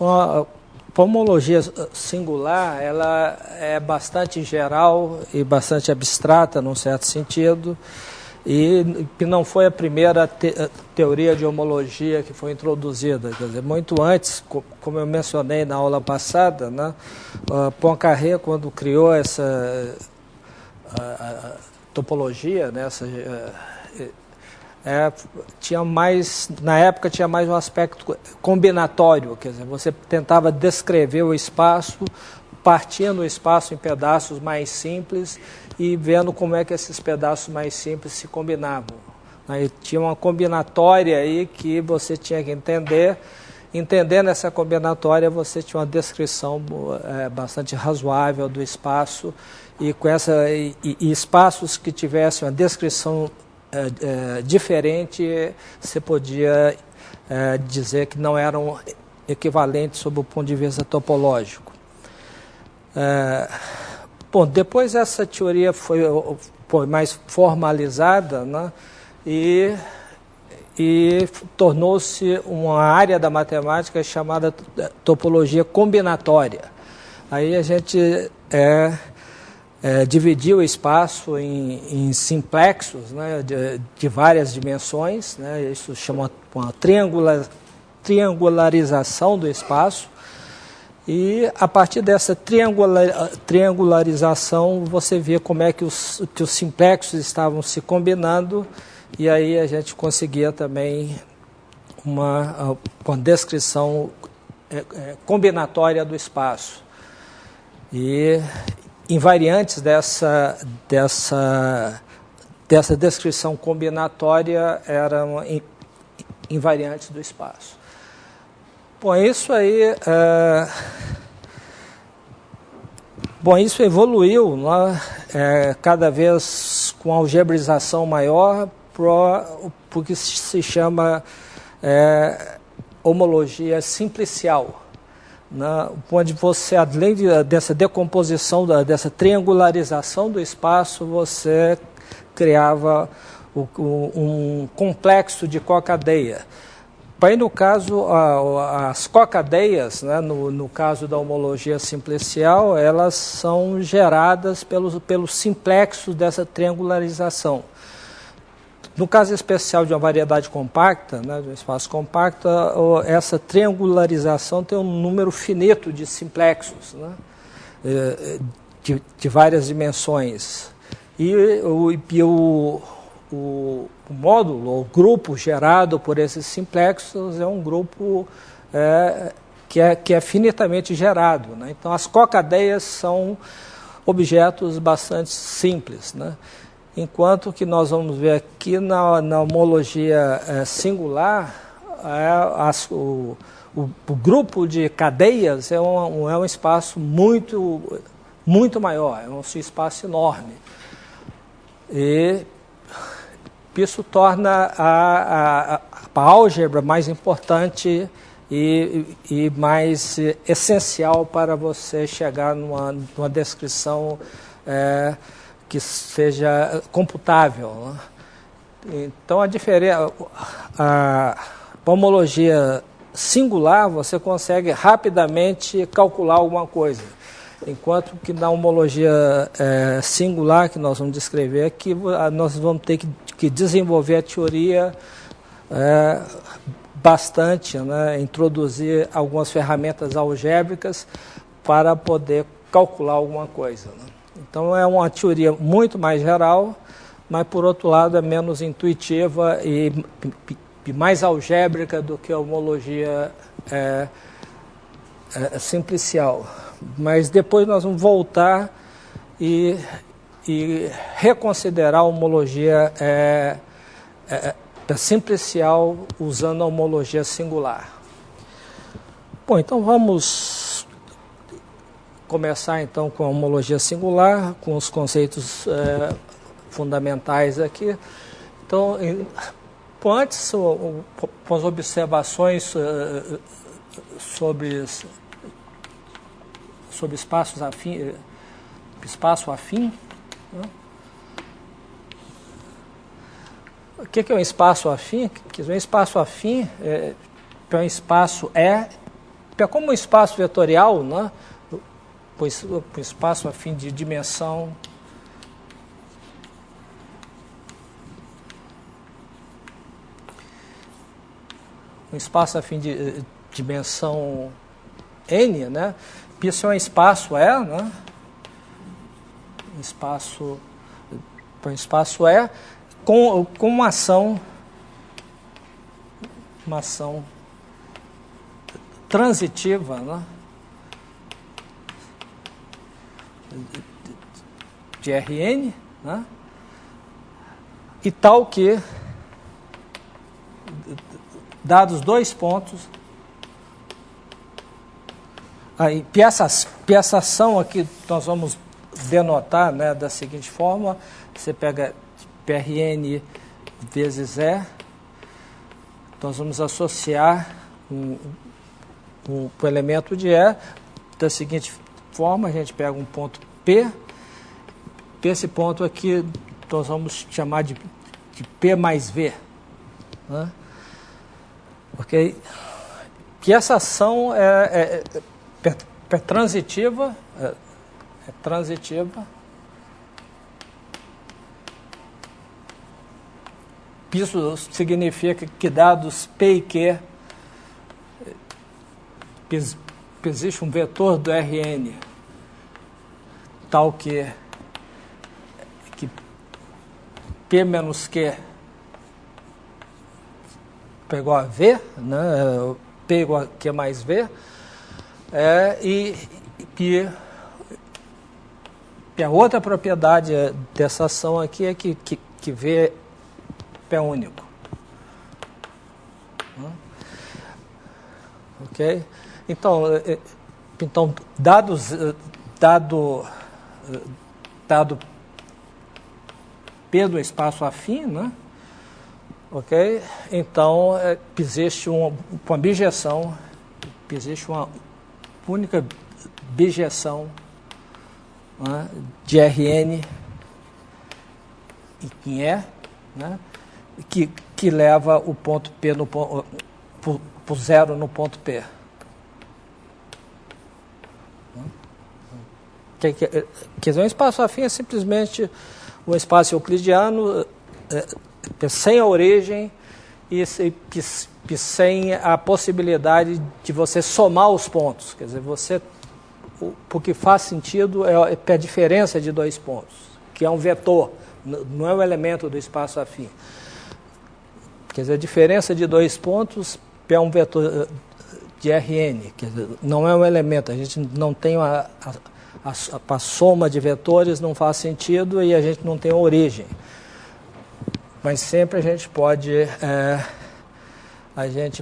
A homologia singular, ela é bastante geral e bastante abstrata, num certo sentido, e que não foi a primeira teoria de homologia que foi introduzida. Quer dizer, muito antes, como eu mencionei na aula passada, né, Poincaré, quando criou essa topologia, né, na época tinha mais um aspecto combinatório, quer dizer, você tentava descrever o espaço, partindo o espaço em pedaços mais simples e vendo como é que esses pedaços mais simples se combinavam. Aí tinha uma combinatória aí que você tinha que entender. Entendendo essa combinatória, você tinha uma descrição bastante razoável do espaço, e com e espaços que tivessem uma descrição diferente, você podia dizer que não eram equivalentes sob o ponto de vista topológico. Bom, depois essa teoria foi mais formalizada, né, e tornou-se uma área da matemática chamada topologia combinatória. Aí a gente dividiu o espaço em simplexos, né, de várias dimensões, né, isso chama uma triangularização do espaço, e a partir dessa triangularização você vê como é que os simplexos estavam se combinando, e aí a gente conseguia também uma descrição combinatória do espaço. E invariantes dessa descrição combinatória eram invariantes do espaço. Bom, isso aí, isso evoluiu, né, cada vez com algebraização maior, porque se chama homologia simplicial, né, onde você, além dessa decomposição, dessa triangularização do espaço, você criava um complexo de cocadeia. Aí, no caso, as cocadeias, né, no caso da homologia simplicial, elas são geradas pelos simplexos dessa triangularização. No caso especial de uma variedade compacta, né, de um espaço compacto, essa triangularização tem um número finito de simplexos, né, de várias dimensões. E o módulo, ou grupo gerado por esses simplexos é um grupo que é finitamente gerado, né? Então, as cocadeias são objetos bastante simples, né? Enquanto que nós vamos ver aqui na homologia singular, o grupo de cadeias é um espaço muito, muito maior, é um espaço enorme. E isso torna a álgebra mais importante e mais essencial para você chegar numa descrição que seja computável, né? Então, a homologia singular, você consegue rapidamente calcular alguma coisa, enquanto que na homologia singular, que nós vamos descrever aqui, nós vamos ter que desenvolver a teoria bastante, né, introduzir algumas ferramentas algébricas para poder calcular alguma coisa, né? Então, é uma teoria muito mais geral, mas, por outro lado, é menos intuitiva e mais algébrica do que a homologia simplicial. Mas depois nós vamos voltar e reconsiderar a homologia simplicial usando a homologia singular. Bom, então vamos começar então com a homologia singular, com os conceitos fundamentais aqui. Então, antes, com as observações sobre espaço afim, né? O que é um espaço afim? Um espaço afim é um espaço como um espaço vetorial, né? O espaço afim de dimensão um espaço afim de dimensão n, né? Isso é um espaço né? Um espaço com uma ação transitiva, né? De Rn, né? E tal que, dados dois pontos, aí, essa ação aqui nós vamos denotar, né, da seguinte forma: você pega Prn vezes E, nós vamos associar o elemento de E da seguinte forma: a gente pega um ponto P, esse ponto aqui nós vamos chamar de P mais V, né? Ok? Que essa ação é transitiva, Isso significa que dados P e Q, existe um vetor do Rn tal que P menos Q igual a V, né? P igual a Q mais V, e a outra propriedade dessa ação aqui é que V é único. Ok? Então dado P do espaço afim, né? Ok? Então existe uma bijeção, existe uma única bijeção, né, de Rn em E, né, que leva o ponto P por zero no ponto P. Quer dizer, um espaço afim é simplesmente um espaço euclidiano sem a origem e sem a possibilidade de você somar os pontos. Quer dizer, o que faz sentido é a diferença de dois pontos, que é um vetor, não é um elemento do espaço afim. Quer dizer, a diferença de dois pontos é um vetor de Rn, quer dizer, não é um elemento, a gente não tem a soma de vetores, não faz sentido e a gente não tem a origem. Mas sempre a gente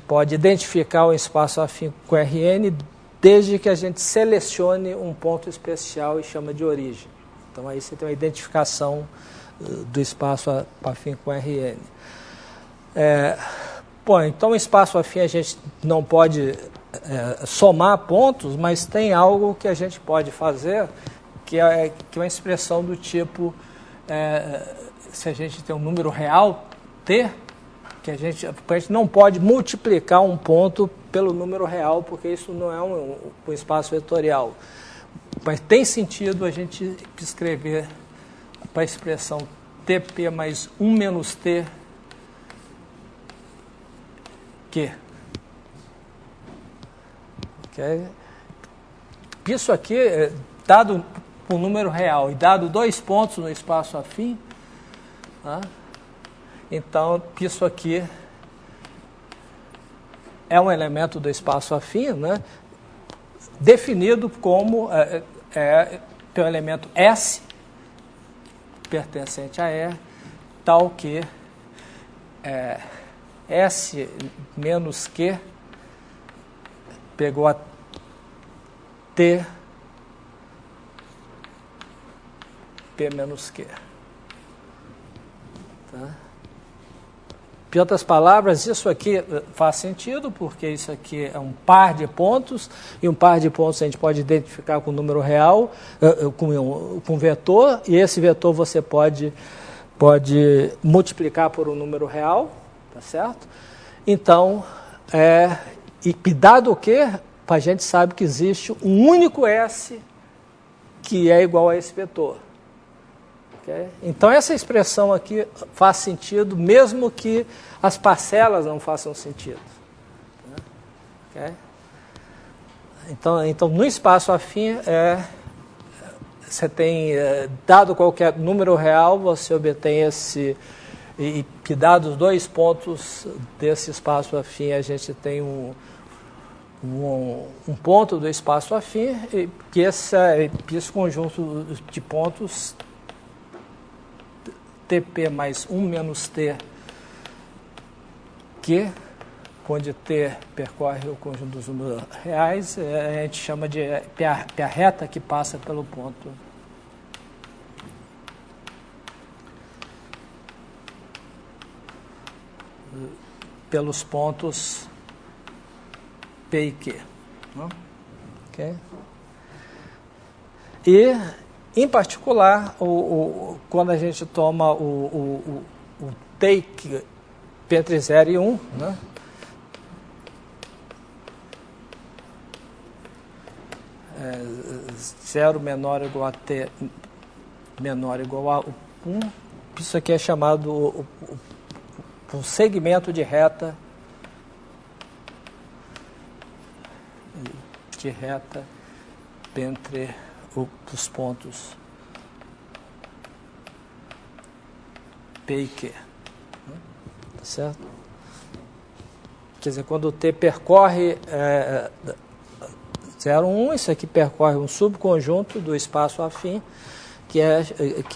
pode identificar o espaço afim com Rn desde que a gente selecione um ponto especial e chama de origem. Então aí você tem uma identificação do espaço afim com Rn. Então o espaço afim a gente não pode somar pontos, mas tem algo que a gente pode fazer que é uma expressão do tipo, se a gente tem um número real, T, que a gente não pode multiplicar um ponto pelo número real, porque isso não é um espaço vetorial. Mas tem sentido a gente escrever para a expressão TP mais 1 menos T, Q. Okay? Isso aqui, dado um número real e dado dois pontos no espaço afim, tá? Então isso aqui é um elemento do espaço afim, né? Definido como tem o elemento S pertencente a E, tal que S menos Q pegou a T P menos Q. Tá? Em outras palavras, isso aqui faz sentido, porque isso aqui é um par de pontos, e um par de pontos a gente pode identificar com número real, com vetor, e esse vetor você pode pode multiplicar por um número real, tá certo? Então, e dado o que, a gente sabe que existe um único S que é igual a esse vetor. Okay? Então, essa expressão aqui faz sentido, mesmo que as parcelas não façam sentido. Okay? Então, no espaço afim, você tem, dado qualquer número real, você obtém esse, e dados os dois pontos desse espaço afim, a gente tem um ponto do espaço afim, e que esse conjunto de pontos, TP mais 1 menos T, que, onde T percorre o conjunto dos números reais, a gente chama de a reta que passa pelo ponto. Pelos pontos P e Q. Okay? E, em particular, quando a gente toma o take entre 0 e 1, né? Zero menor ou igual a T menor ou igual a 1, isso aqui é chamado o segmento de reta entre os pontos P e Q. Tá certo? Quer dizer, quando o T percorre 0, 1, isso aqui percorre um subconjunto do espaço afim, que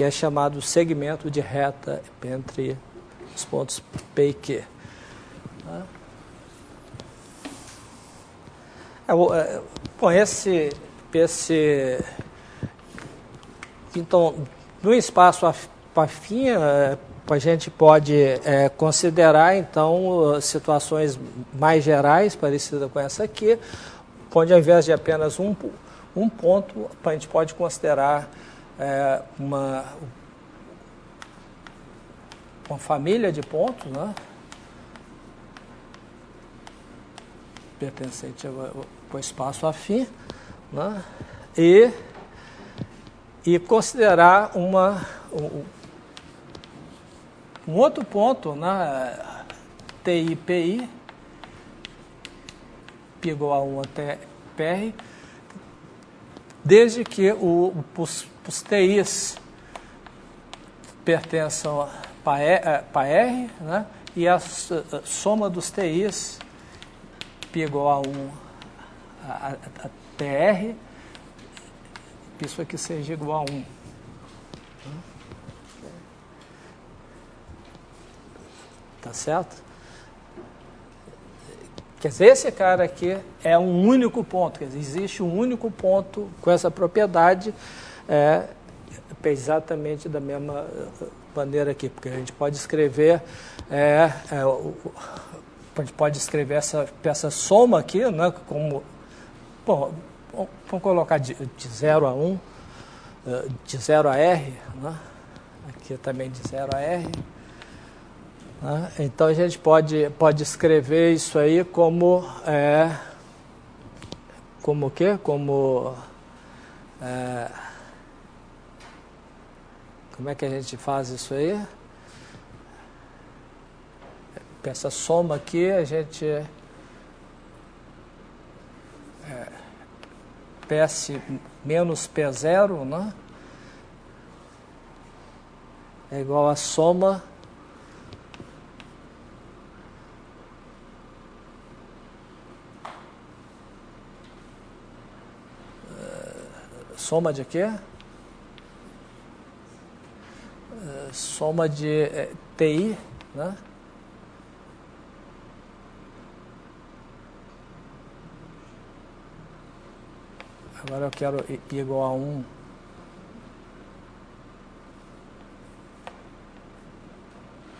é chamado segmento de reta entre os pontos P e Q. Bom, então, no espaço afim, a gente pode considerar, então, situações mais gerais, parecidas com essa aqui, onde, ao invés de apenas um ponto, a gente pode considerar uma família de pontos, né, pertencente ao espaço afim, né, e considerar um outro ponto, né, TI, PI, P igual a 1 até PR, desde que os TIs pertençam para R, né, e a soma dos TIs, P igual a 1 até R, isso aqui seja igual a 1. Tá certo? Quer dizer, esse cara aqui é um único ponto, quer dizer, existe um único ponto com essa propriedade, exatamente da mesma maneira aqui, porque a gente pode escrever, a gente pode escrever essa soma aqui, né, como, bom, vamos colocar de 0 a 1, de 0 a R, né, aqui também de 0 a R. Então, a gente pode escrever isso aí como o quê? Como é que a gente faz isso aí? Essa soma aqui, a gente PS menos P0, né, é igual a soma de quê? Soma de TI, né? Agora eu quero I igual a 1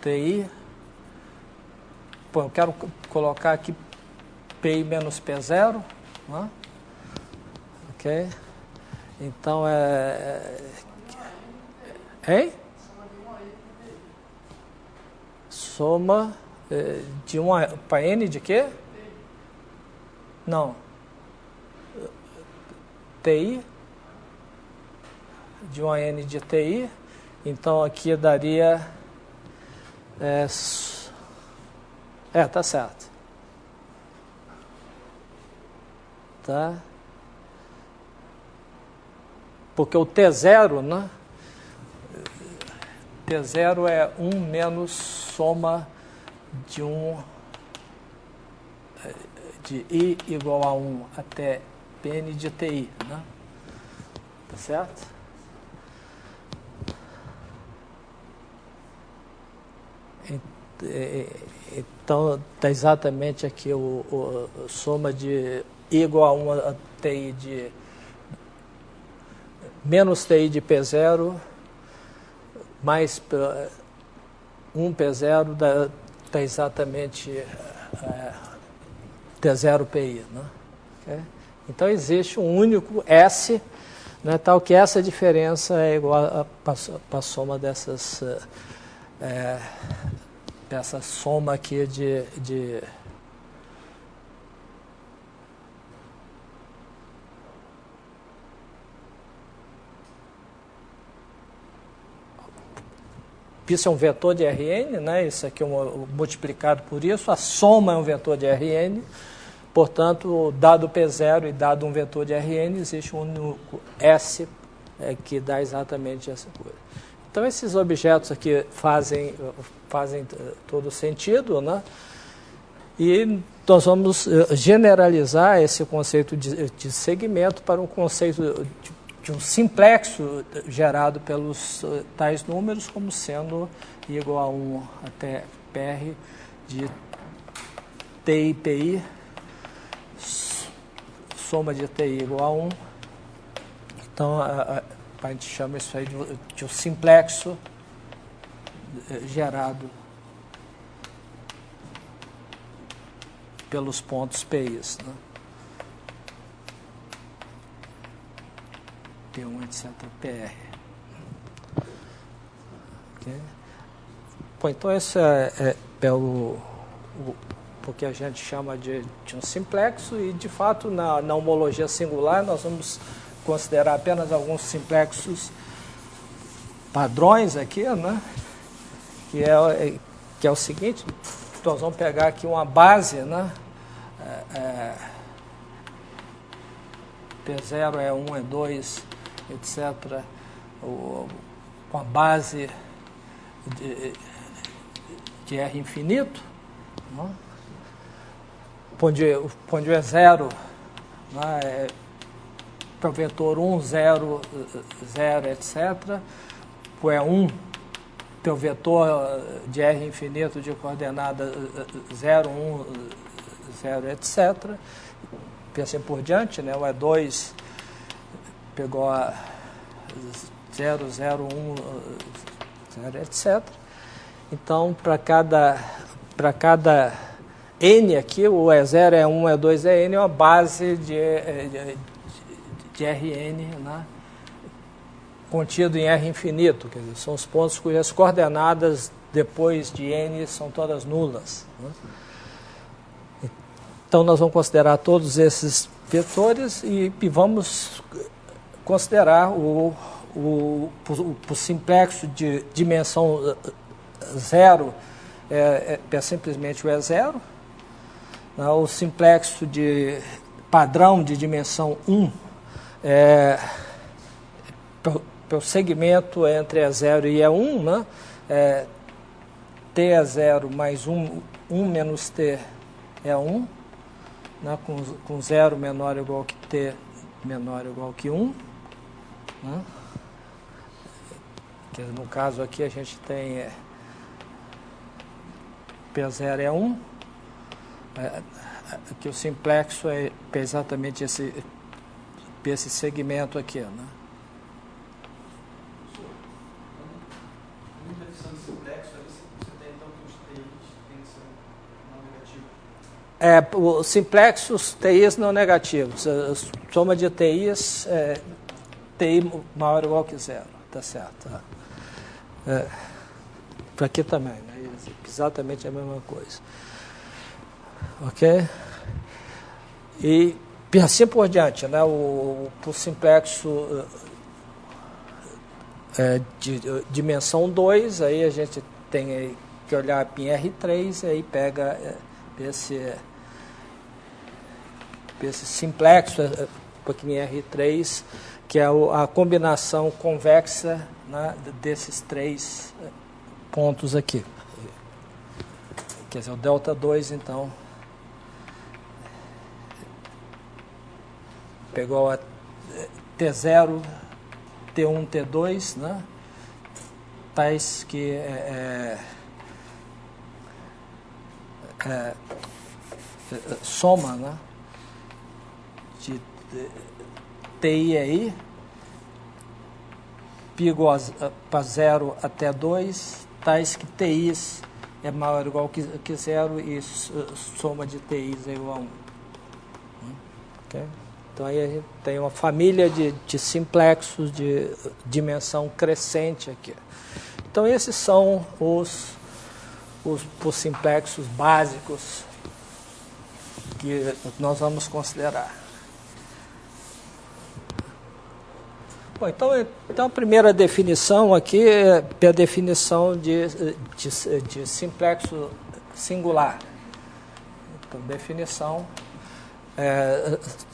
TI. Pô, eu quero colocar aqui PI menos P0, né? Ok? Então, hein? soma de uma para n de quê? Não. TI, de uma n de TI, então aqui daria, tá certo, tá, porque o T0, né, T0 é 1 menos soma de de I igual a 1 até Pn de TI, né? Tá certo? Então, está exatamente aqui o soma de I igual a 1 a TI de menos TI de P0 mais 1 P0 dá exatamente T0 PI, né? Okay? Então, existe um único S, né, tal que essa diferença é igual a soma dessa soma aqui de isso é um vetor de Rn, né? Isso aqui é multiplicado por isso, a soma é um vetor de Rn, portanto, dado P0 e dado um vetor de Rn, existe um único S que dá exatamente essa coisa. Então, esses objetos aqui fazem todo sentido, né? E nós vamos generalizar esse conceito de segmento para um conceito de um simplexo gerado pelos tais números como sendo igual a 1 até PR de TI PI, soma de TI igual a 1. Então, a gente chama isso aí de um simplexo gerado pelos pontos PIs, né? P1, etc., PR. Okay. Bom, então esse é o que a gente chama de um simplexo e, de fato, na homologia singular, nós vamos considerar apenas alguns simplexos padrões aqui, né? Que é o seguinte, nós vamos pegar aqui uma base, né? P0 é 1, é 2, etc., com a base de R infinito, né? Onde o é 0, né? Para o vetor 1, 0, 0, etc. O é 1, teu vetor de R infinito de coordenada 0, 1, 0, etc. E assim por diante, né? O é 2 pegou a 0, 0, 1, 0, etc. Então, para cada N aqui, o E0 é 1, E2 é N, é uma base de Rn, né? Contido em R infinito, quer dizer, são os pontos cujas coordenadas depois de N são todas nulas, né? Então, nós vamos considerar todos esses vetores e vamos considerar o simplexo de dimensão 0 é simplesmente o E0, né? O simplexo de padrão de dimensão 1 pelo segmento entre E0 e E1, né? T é 0 mais 1 menos T é 1, né? Com 0 menor ou igual que T menor ou igual que 1. Né? Que no caso aqui a gente tem P0 é 1, aqui o simplexo é exatamente esse segmento aqui, né? Na definição de simplexo, você tem então que os TIs têm que ser não negativos. Os simplexos TIs não negativos, a soma de TIs TI maior ou igual que 0, tá certo? Para aqui também, né? exatamente a mesma coisa. Ok? E assim por diante, né? O simplexo de dimensão 2, aí a gente tem que olhar em R3, aí pega esse simplexo em R3, que é a combinação convexa, né, desses três pontos aqui. Quer dizer, o delta 2, então, pegou a T0, T1, T2, né, tais que soma, né, de TI aí, π igual para 0 até 2, tais que TIs é maior ou igual que 0 e soma de TIs é igual a 1. Okay? Então aí a gente tem uma família de simplexos de dimensão crescente aqui. Então esses são os simplexos básicos que nós vamos considerar. Bom, então a primeira definição aqui é a definição de simplexo singular. Então, definição,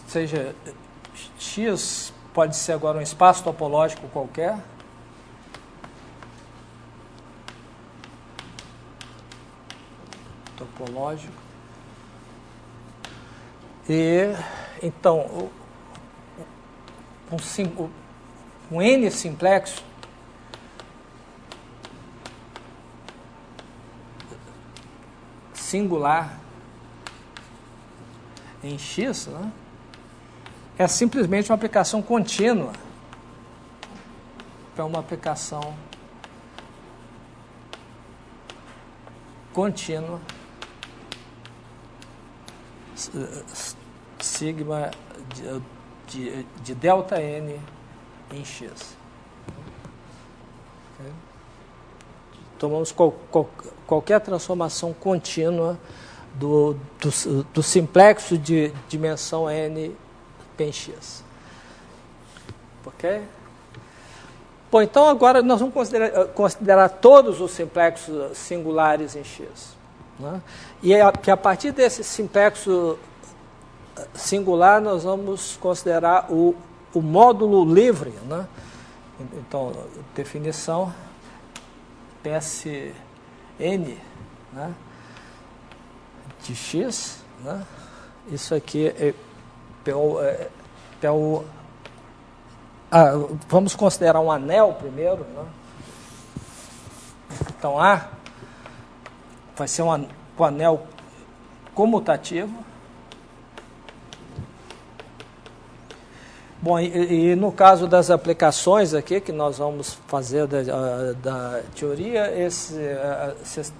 seja X pode ser agora um espaço topológico qualquer, e então um N simplexo singular em X, né, é simplesmente uma aplicação contínua para uma aplicação contínua sigma de delta N em X. Okay? Tomamos qualquer transformação contínua do simplexo de dimensão N em X. Ok? Bom, então agora nós vamos considerar todos os simplexos singulares em X. Né? E a partir desse simplexo singular nós vamos considerar o módulo livre, né? Então, definição PSN, né, de X, né? Isso aqui vamos considerar um anel primeiro, né? Então, A vai ser um anel comutativo. Bom, e no caso das aplicações aqui, que nós vamos fazer da teoria, vocês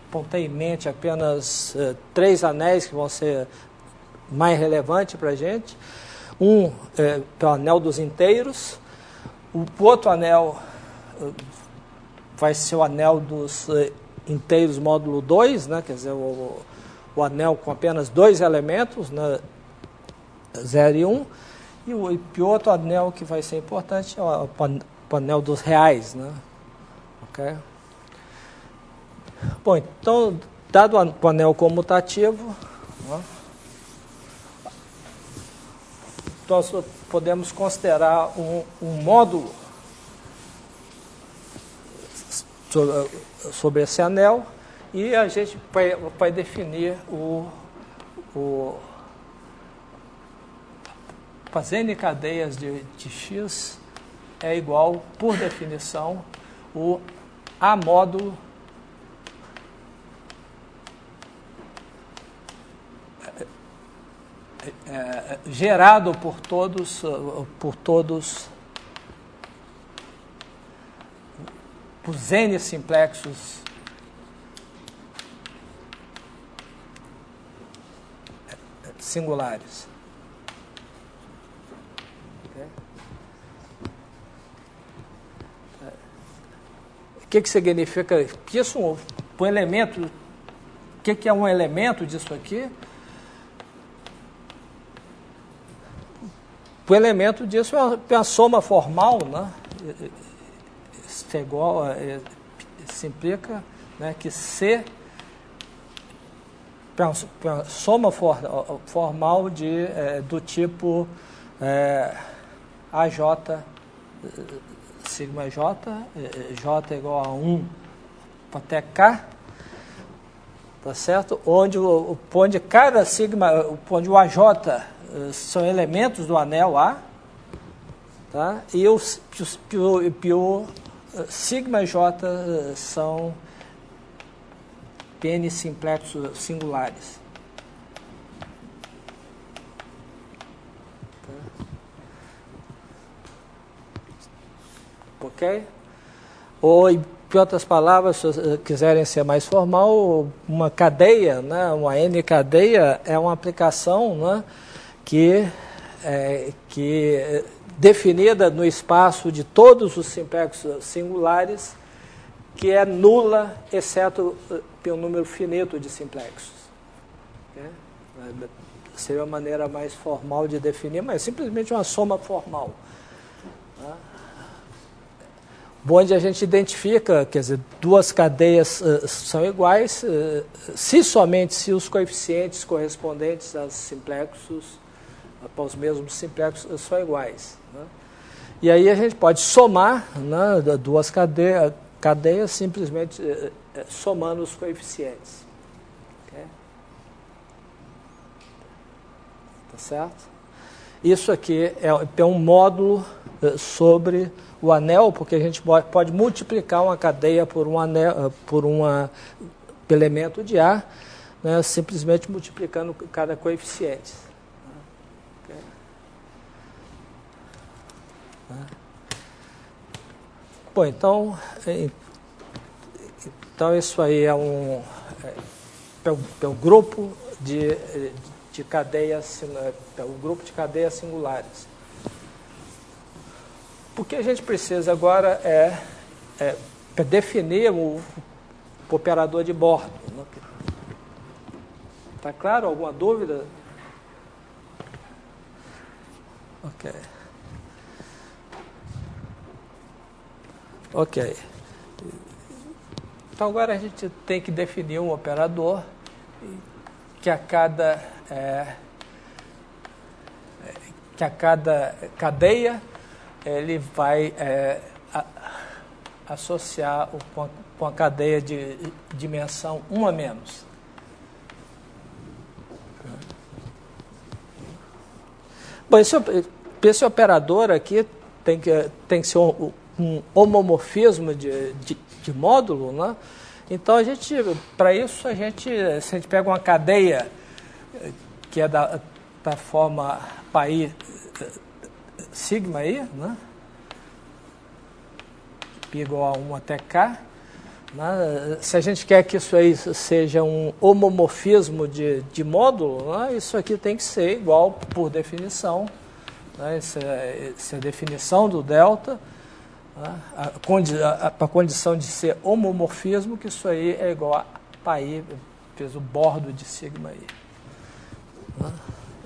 apontei em mente apenas 3 anéis que vão ser mais relevantes para a gente. Um é o anel dos inteiros, o outro anel vai ser o anel dos inteiros módulo 2, né? Quer dizer, o anel com apenas 2 elementos, né? 0 e 1. E o outro anel que vai ser importante é o anel dos reais, né? Okay? Bom, então, dado o anel comutativo, né, nós podemos considerar um módulo sobre esse anel e a gente vai definir as N cadeias de X é igual, por definição, o A módulo gerado por todos os N simplexos singulares. O que significa isso? o elemento, o que é um elemento disso aqui? O elemento disso é uma soma formal, né? Isso é igual, isso implica, né, que C, uma soma formal do tipo AJ, sigma J, J é igual a 1 até K, tá certo? Onde cada sigma, onde o AJ são elementos do anel A, tá? E o sigma J são N simplexos singulares. Tá? Ok? Ou, em outras palavras, se quiserem ser mais formal, uma cadeia, né, uma N-cadeia é uma aplicação, né, que definida no espaço de todos os simplexos singulares, que é nula, exceto pelo número finito de simplexos. Seria uma maneira mais formal de definir, mas simplesmente uma soma formal. Onde a gente identifica, quer dizer, duas cadeias são iguais, somente se os coeficientes correspondentes aos simplexos, aos mesmos simplexos, são iguais. Né? E aí a gente pode somar, né, duas cadeias simplesmente somando os coeficientes. Okay? Tá certo? Isso aqui é um módulo sobre o anel, porque a gente pode multiplicar uma cadeia por um anel, por um elemento de A, né, simplesmente multiplicando cada coeficiente. Okay. Bom, então isso aí é um grupo de cadeias, o grupo de cadeias singulares. O que a gente precisa agora é definir o operador de bordo. Está claro? Alguma dúvida? Ok. Ok. Então agora a gente tem que definir um operador que a cada cadeia ele vai associar com a cadeia de dimensão 1 a menos. Bom, esse operador aqui tem que ser um homomorfismo de módulo, né? Então, para isso, se a gente pega uma cadeia que é da forma pi sigma aí, né? Pi igual a 1 até K, né? Se a gente quer que isso aí seja um homomorfismo de módulo, né? Isso aqui tem que ser igual por definição, né? Essa é a definição do delta, né? A condição de ser homomorfismo, que isso aí é igual a pi, fez o bordo de sigma aí. Né?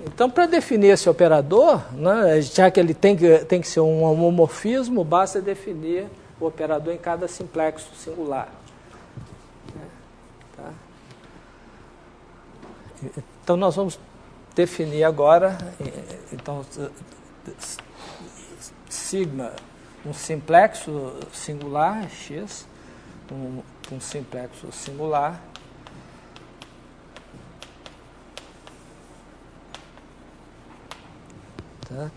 Então, para definir esse operador, né, já que ele tem que ser um homomorfismo, basta definir o operador em cada simplexo singular. Tá? Então, nós vamos definir agora, então, sigma, um simplexo singular, x, um simplexo singular, tá?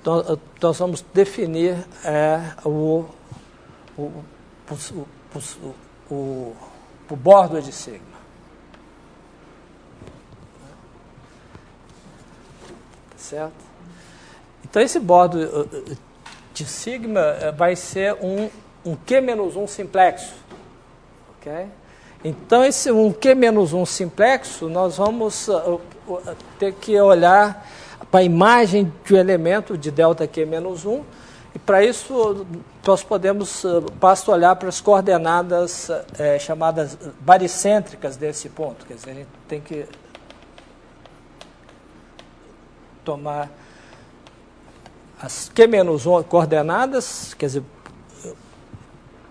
Então, nós vamos definir o bordo de sigma. Certo? Então, esse bordo de sigma vai ser um Q-1 simplexo. Okay? Então, esse Q-1 simplexo, nós vamos ter que olhar para a imagem de um elemento de delta Q-1 E para isso, nós podemos, basta olhar para as coordenadas chamadas baricêntricas desse ponto. Quer dizer, a gente tem que tomar as Q-1 coordenadas, quer dizer,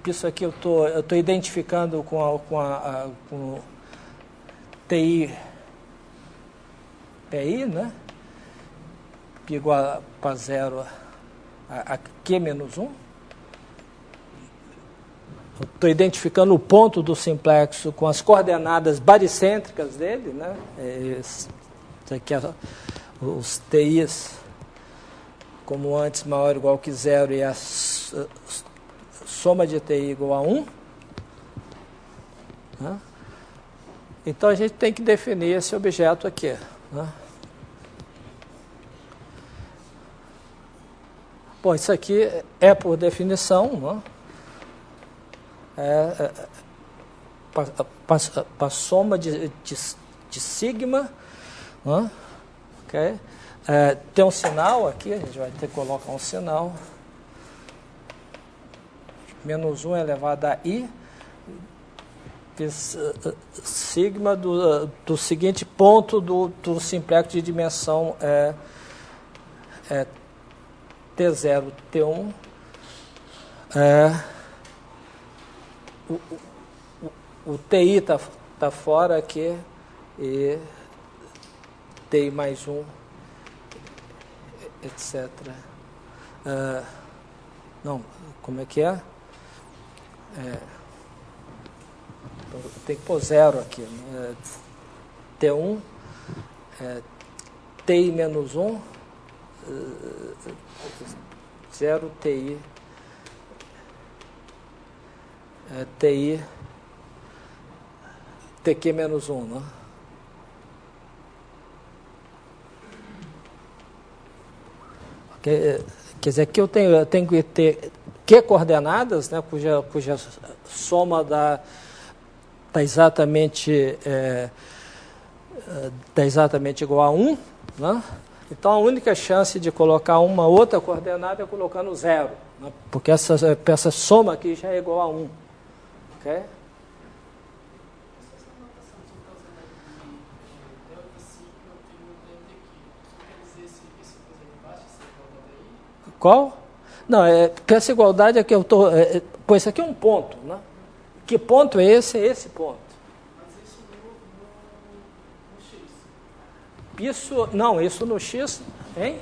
isso aqui eu estou identificando com TI, PI, né? Pi igual para 0 a Q-1. Estou identificando o ponto do simplexo com as coordenadas baricêntricas dele, né? Isso aqui é os TIs como antes maior ou igual que 0 e a soma de TI igual a 1. Né? Então a gente tem que definir esse objeto aqui. Né? Bom, isso aqui é por definição, né? Para soma de sigma, né? Okay? Tem um sinal aqui, a gente vai ter que colocar um sinal. Menos 1 elevado a i, sigma do seguinte ponto do simplexo de dimensão T0, T1. O TI está fora aqui e TI mais 1, etc. Não, como é que é? Tem que pôr 0 aqui. Né? T1, TI menos 1, 0 TI, TI, TQ menos 1. Né? Quer dizer, aqui eu tenho que ter Q coordenadas, né, cuja soma dá exatamente igual a 1. Né? Então, a única chance de colocar uma outra coordenada é colocando 0, né, porque essa soma aqui já é igual a 1. Okay? Qual? Não, porque essa igualdade é que eu estou... pois isso aqui é um ponto, né? Que ponto é esse? É esse ponto. Mas isso no X. Isso, não, isso no X, hein?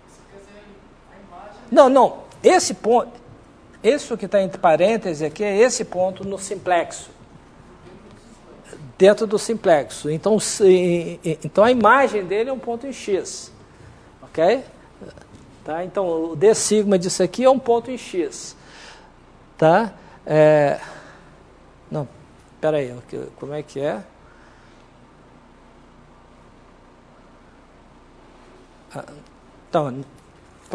Isso quer dizer a imagem... Não, esse ponto, isso que está entre parênteses aqui é esse ponto no simplexo. Dentro do simplexo. Então a imagem dele é um ponto em X. Ok? Tá? Então, o d sigma disso aqui é um ponto em X. Tá? Não, espera aí, como é que é? Então,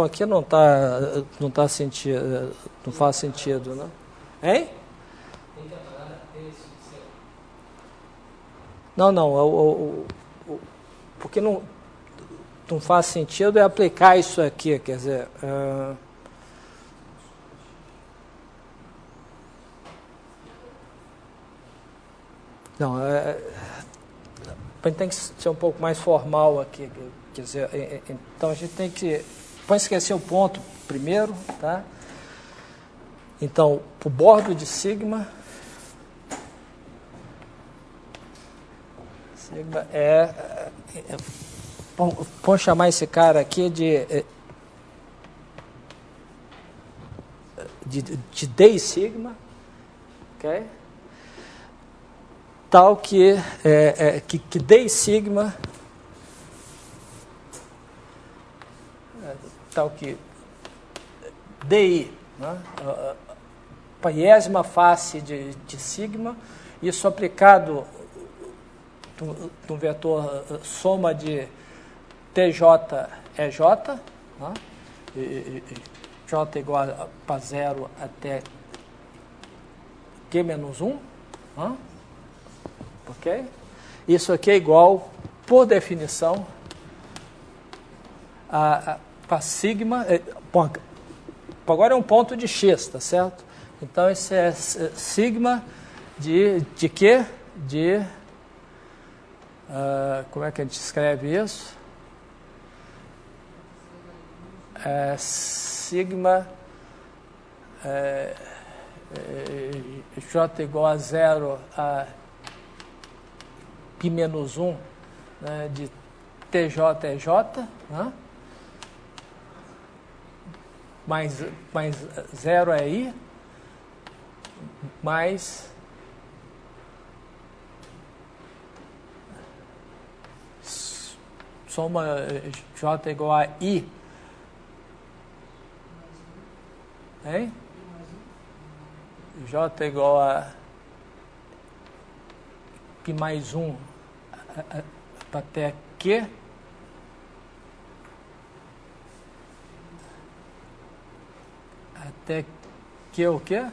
aqui não tá sentido, não faz sentido, né? Hein? Não, porque não faz sentido é aplicar isso aqui, quer dizer... Não, tem que ser um pouco mais formal aqui, quer dizer, então a gente tem que... Pode esquecer o ponto primeiro, tá? Então, o bordo de sigma vamos chamar esse cara aqui de D sigma, ok? Tal que D sigma, tal que DI, né? Paiésima face de sigma, isso aplicado no vetor soma de TJ é J, né? J igual para 0 até Q menos 1, né? Ok? Isso aqui é igual, por definição, para sigma, bom, agora é um ponto de x, tá certo? Então, esse é sigma de quê? Como é que a gente escreve isso? Sigma J igual a 0 a π menos 1, né, de TJ é J, né? mais 0 é I, mais soma J igual a I, hein? J igual a π mais 1 até Q, até Q o quê?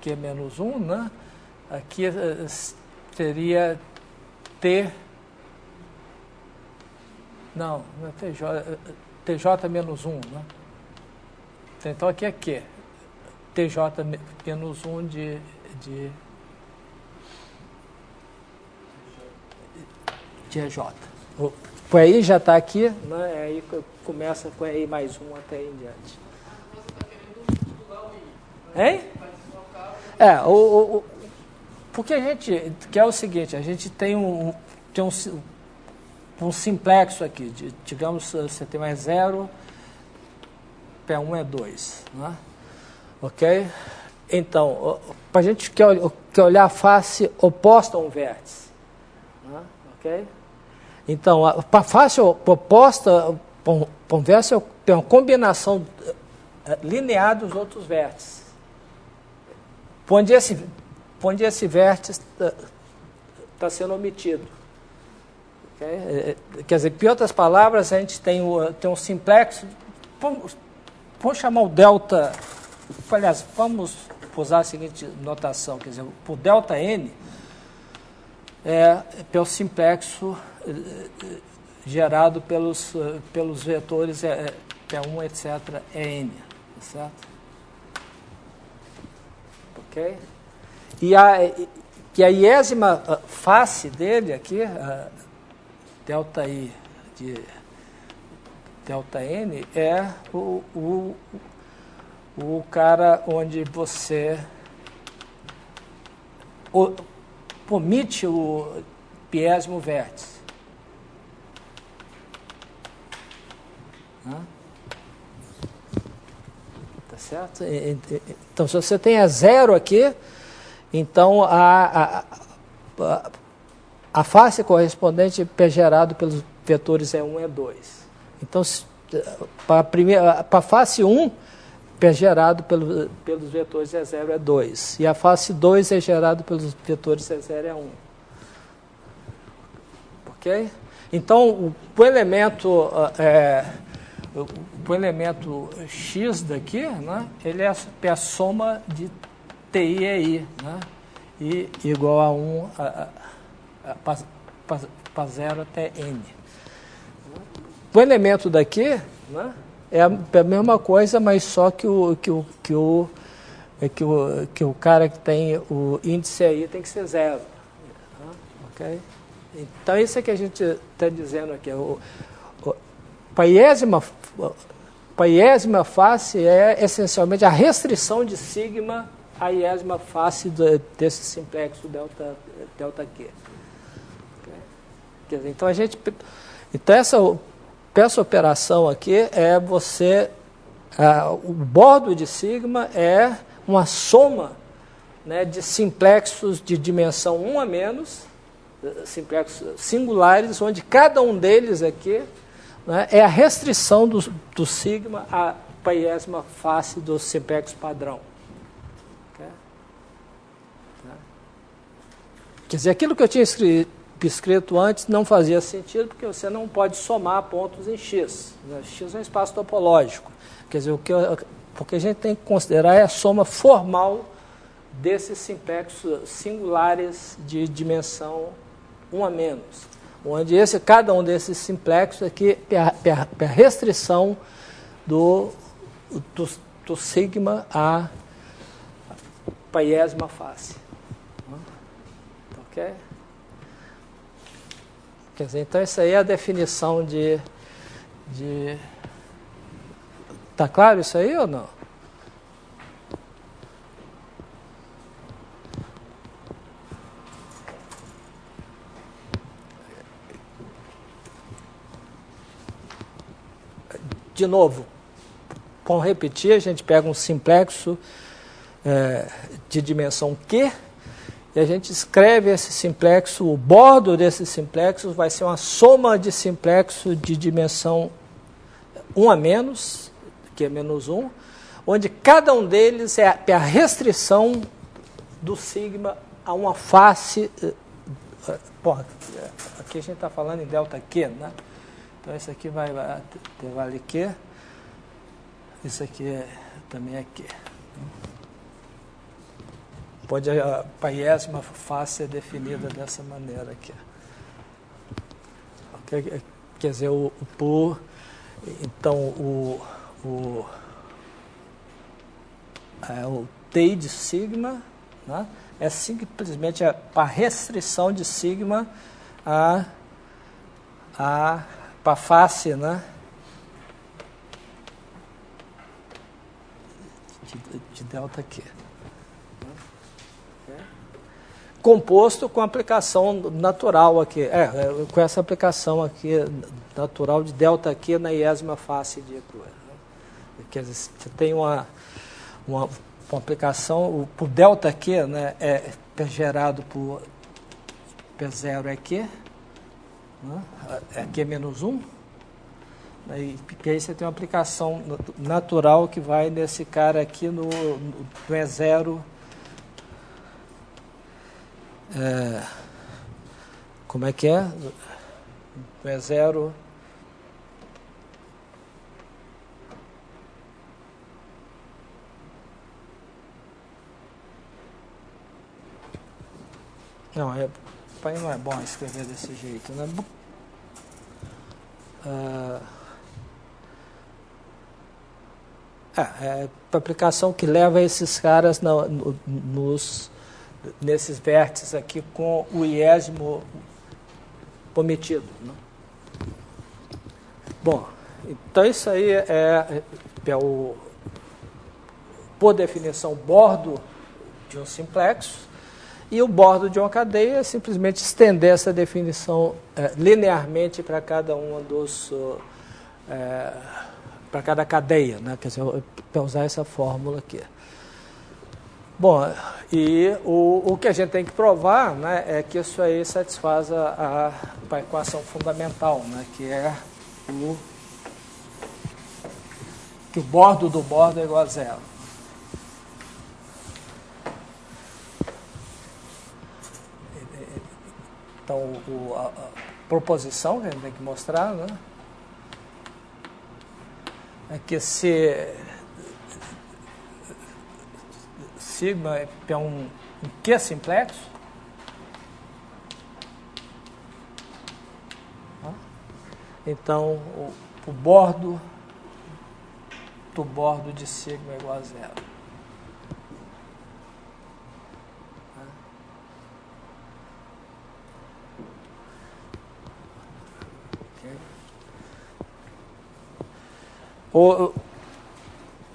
Q menos 1, né? Aqui seria T, não é TJ menos 1, né? Então aqui é Q, TJ menos 1 de EJ. O EI já está aqui, né? Aí começa com EI mais 1 até aí em diante. Hein? Porque a gente quer o seguinte, a gente tem um simplexo aqui, digamos, você tem mais 0, P1 é 2, né? Ok? Então, a gente quer olhar a face oposta a um vértice, né? Ok? Então, para a face oposta a um vértice, tem uma combinação linear dos outros vértices. Onde esse vértice está sendo omitido. Okay? Quer dizer, em outras palavras, a gente tem um simplexo. Vamos chamar o delta. Aliás, vamos usar a seguinte notação: quer dizer, o delta N pelo simplexo gerado pelos vetores P1, etc., é N. Tá certo? Ok? E a iésima face dele aqui, delta I de delta N, é o cara onde você omite o piésimo vértice. Tá certo? Então, se você tem a 0 aqui, então a face correspondente é gerado pelos vetores E1 e E2. Então, para a face 1, é gerado pelos vetores E0 e E2. E a face 2 é gerado pelos vetores E0 e E1. Ok? Então, o elemento X daqui, né, ele é a soma de TI e I, né, I igual a 1 para 0 até N. O elemento daqui, né, é a mesma coisa, mas só que o cara que tem o índice aí tem que ser 0. Né, ok? Então, isso é que a gente está dizendo aqui. A iésima face é essencialmente a restrição de sigma à iésima face desse simplexo delta Q. Quer dizer, então, essa operação aqui é o bordo de sigma é uma soma, né, de simplexos de dimensão 1 a menos, simplexos singulares, onde cada um deles aqui, né, é a restrição do sigma à iésima face do simplexo padrão. Okay? Tá? Quer dizer, aquilo que eu tinha escrito antes não fazia sentido, porque você não pode somar pontos em X. Né? X é um espaço topológico. Quer dizer, o que a gente tem que considerar é a soma formal desses simplexos singulares de dimensão 1 a menos. onde cada um desses simplexos aqui é a restrição do sigma a paiésima face. Ok? Quer dizer, então essa aí é a definição de... Tá claro isso aí ou não? De novo, vamos repetir, a gente pega um simplexo de dimensão Q, e a gente escreve esse simplexo, o bordo desse simplexo vai ser uma soma de simplexo de dimensão 1 a menos, que é menos 1, onde cada um deles é a restrição do sigma a uma face. Aqui a gente está falando em delta Q, né? Então esse aqui vai ter vale Q, isso aqui também é Q. Pode a paiésima face ser definida dessa maneira aqui. Okay? Quer dizer, então o T de sigma, né, é simplesmente a restrição de sigma para a face, né, de delta Q. Composto com aplicação natural aqui, com essa aplicação aqui natural de delta Q na iésima face de Equa. Quer dizer, você tem uma aplicação, por delta Q, né, é gerado por P0 é Q, né, é Q menos 1, e aí você tem uma aplicação natural que vai nesse cara aqui no E0, como é que é? No E0... Não, não é bom escrever desse jeito, né? É a aplicação que leva esses caras nesses vértices aqui com o iésimo omitido, né? Bom, então isso aí é por definição, bordo de um simplexo. E o bordo de uma cadeia é simplesmente estender essa definição linearmente para cada uma para cada cadeia, né? Quer dizer, para usar essa fórmula aqui. Bom, e o que a gente tem que provar, né, é que isso aí satisfaz a equação fundamental, né, que é que o bordo do bordo é igual a zero. Então, a proposição que a gente tem que mostrar, né, é que se sigma é um Q simplexo, então o bordo do bordo de sigma é igual a zero.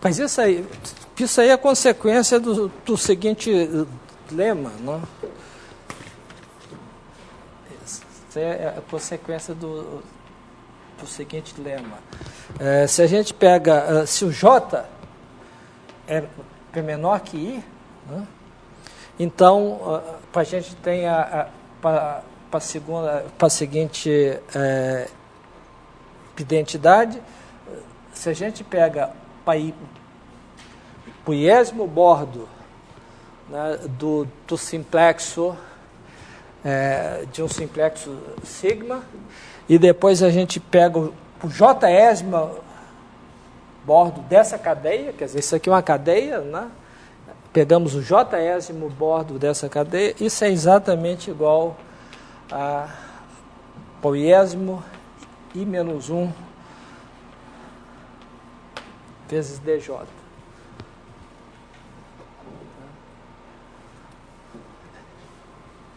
Mas isso aí é consequência do seguinte lema, né? Isso é a consequência do seguinte lema. Se a gente pega, se o J é menor que I, né? Então a gente tem para a seguinte identidade. Se a gente pega o iésimo bordo, né, do simplexo, de um simplexo sigma, e depois a gente pega o jésimo bordo dessa cadeia, quer dizer, isso aqui é uma cadeia, né? Pegamos o jésimo bordo dessa cadeia, isso é exatamente igual a apoiésimo I menos 1 vezes DJ.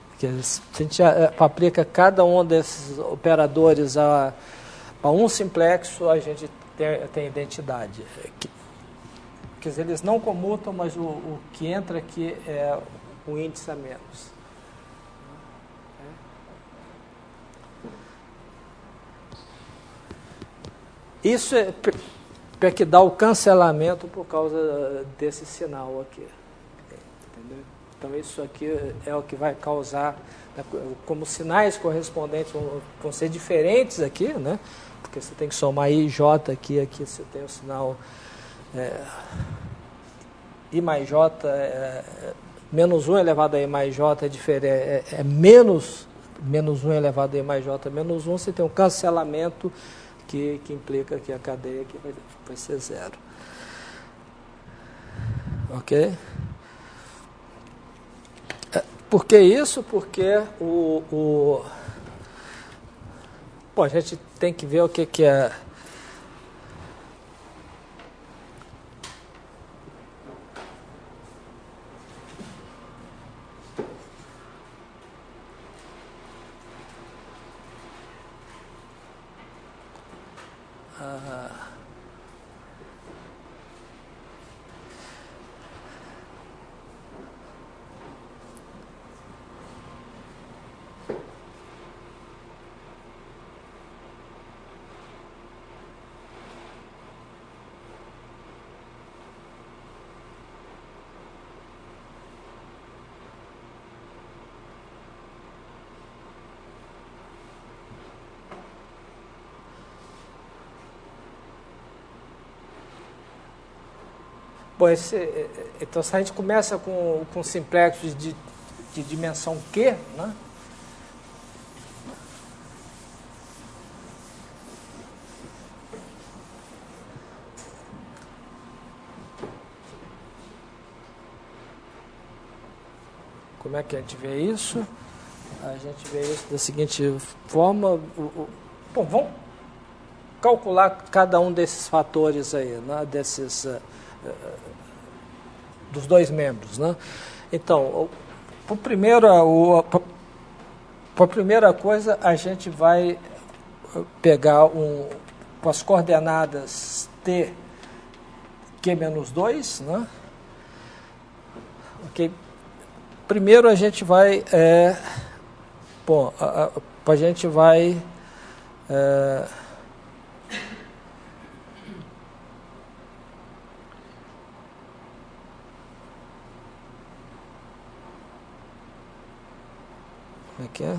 Porque se a gente aplica cada um desses operadores a um simplexo, a gente tem identidade. Quer dizer, eles não comutam, mas o que entra aqui é o índice a menos. Isso é para que dá o cancelamento por causa desse sinal aqui. Entendeu? Então, isso aqui é o que vai causar, como sinais correspondentes vão ser diferentes aqui, né? Porque você tem que somar I e J aqui você tem o sinal I mais J, menos 1 elevado a I mais J é diferente, é menos 1 elevado a I mais J menos 1, você tem um cancelamento que implica que a cadeia aqui vai ser zero. Ok? Por que isso? Porque Bom, a gente tem que ver o que é... Bom, então, se a gente começa com simplexos de dimensão Q, né? Como é que a gente vê isso? A gente vê isso da seguinte forma. Bom, vamos calcular cada um desses fatores aí, né? Dos dois membros, né? Então, para a primeira coisa, a gente vai pegar com as coordenadas T, Q-2, né? Ok. Primeiro a gente vai... a gente vai... como é que é?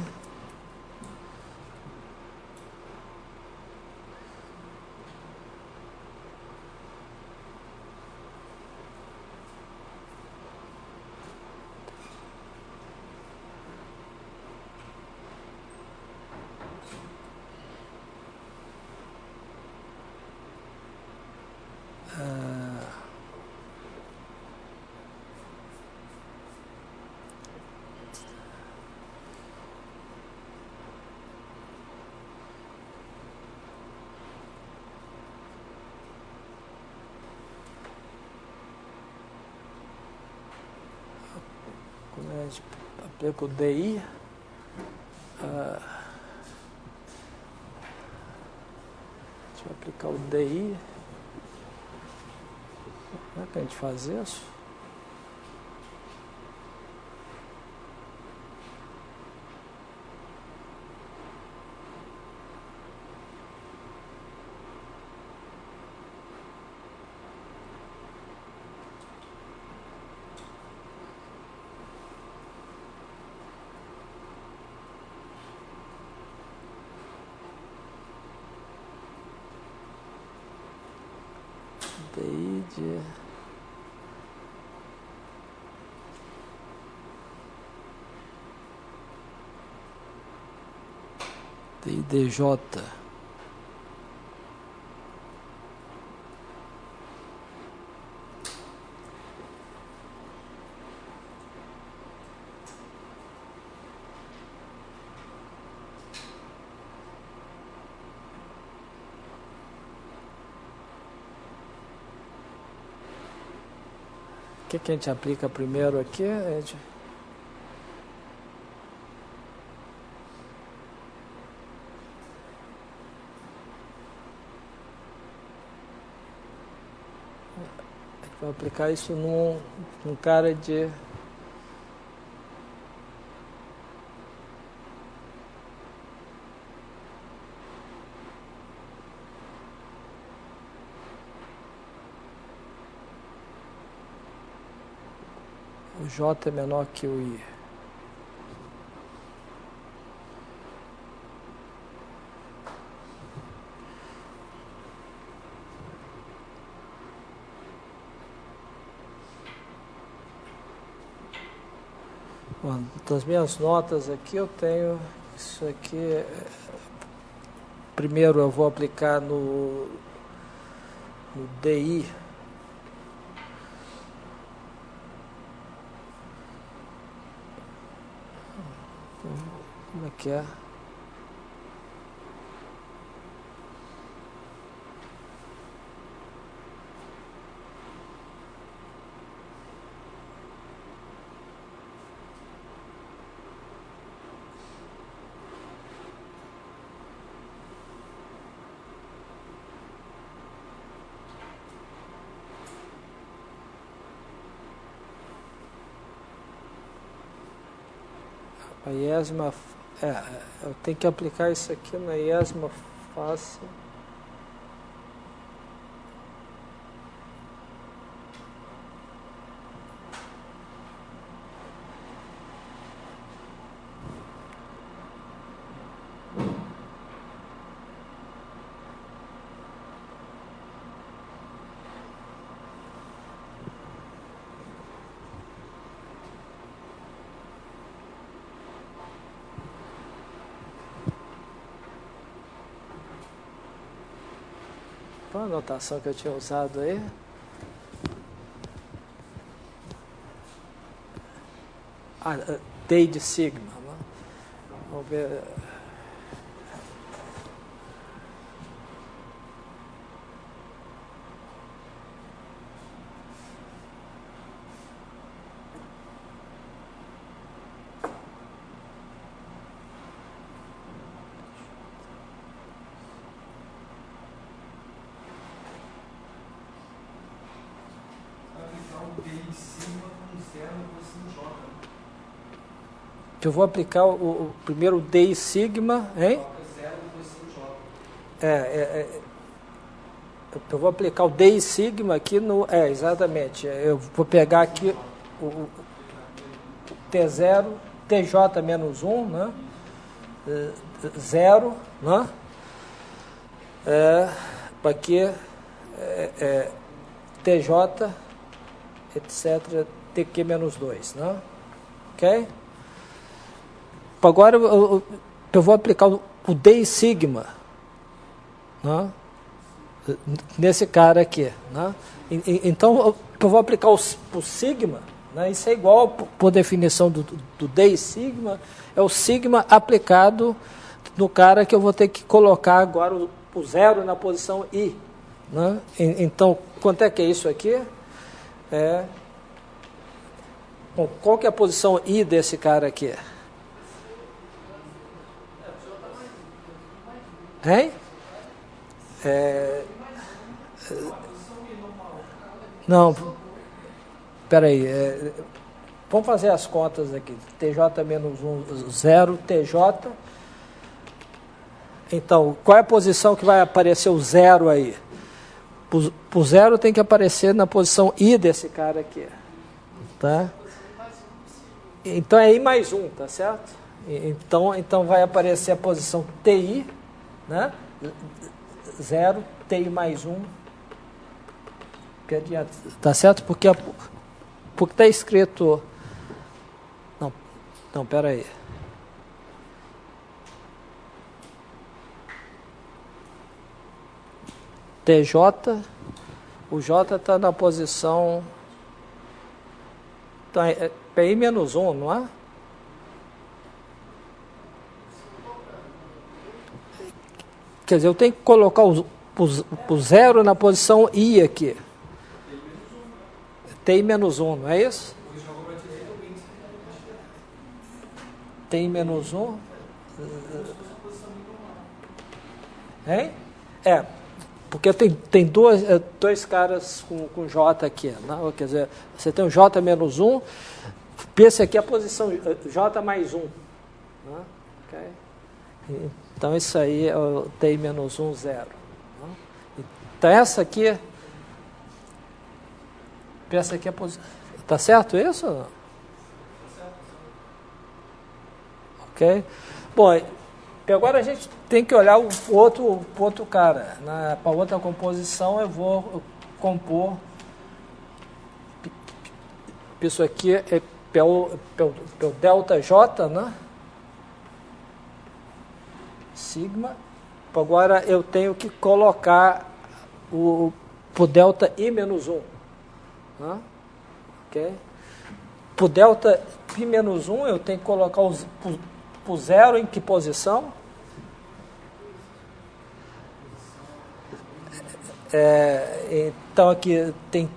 A gente aplica o DI. A gente vai aplicar o DI. Como é que a gente faz isso? DI de... DJ. que a gente aplica primeiro aqui? Vou aplicar isso num cara de... O J é menor que o I. Bom, das minhas notas aqui eu tenho isso aqui. Primeiro eu vou aplicar no DI. Como é que é? A iésima, eu tenho que aplicar isso aqui na iésima face. Qual a anotação que eu tinha usado aí? D de sigma. Né? Vamos ver. Eu vou aplicar o primeiro D sigma, hein? Eu vou aplicar o D sigma aqui no... exatamente. Eu vou pegar aqui o T0, TJ menos 1, né? 0, né? Aqui, TJ, etc., TQ menos 2, né? Ok? Agora eu vou aplicar o D sigma, né? Nesse cara aqui. Né? Então, eu vou aplicar o sigma, né? Isso é igual, por definição do D sigma, é o sigma aplicado no cara que eu vou ter que colocar agora o zero na posição I. Né? Então, quanto é que é isso aqui? Bom, qual que é a posição I desse cara aqui? Hein? Não, peraí. Vamos fazer as contas aqui. TJ menos 1, 0, TJ. Então, qual é a posição que vai aparecer o zero aí? O zero tem que aparecer na posição I desse cara aqui. Tá? Então é I mais 1, tá certo? Então vai aparecer a posição TI, né? 0, TI mais 1. Tá certo? Porque está escrito... Não, peraí. TJ, o J está na posição... Então, é PI menos 1, não é? Quer dizer, eu tenho que colocar o zero na posição I aqui. TI menos 1, não é isso? TI menos 1. Hein? Porque tem dois caras com J aqui. Né? Quer dizer, você tem o J menos 1, pense aqui a posição J mais 1. Né? Okay? Então, isso aí é o TI menos 1, 0. Né? Então, essa aqui é a posição. Está certo isso? Ok? Bom, agora a gente tem que olhar o outro cara. Para outra composição, eu vou compor. Isso aqui é pelo delta J, né? Sigma. Agora eu tenho que colocar por delta I menos 1. Né? Ok? Por delta I menos 1, eu tenho que colocar por 0 em que posição? Então aqui tem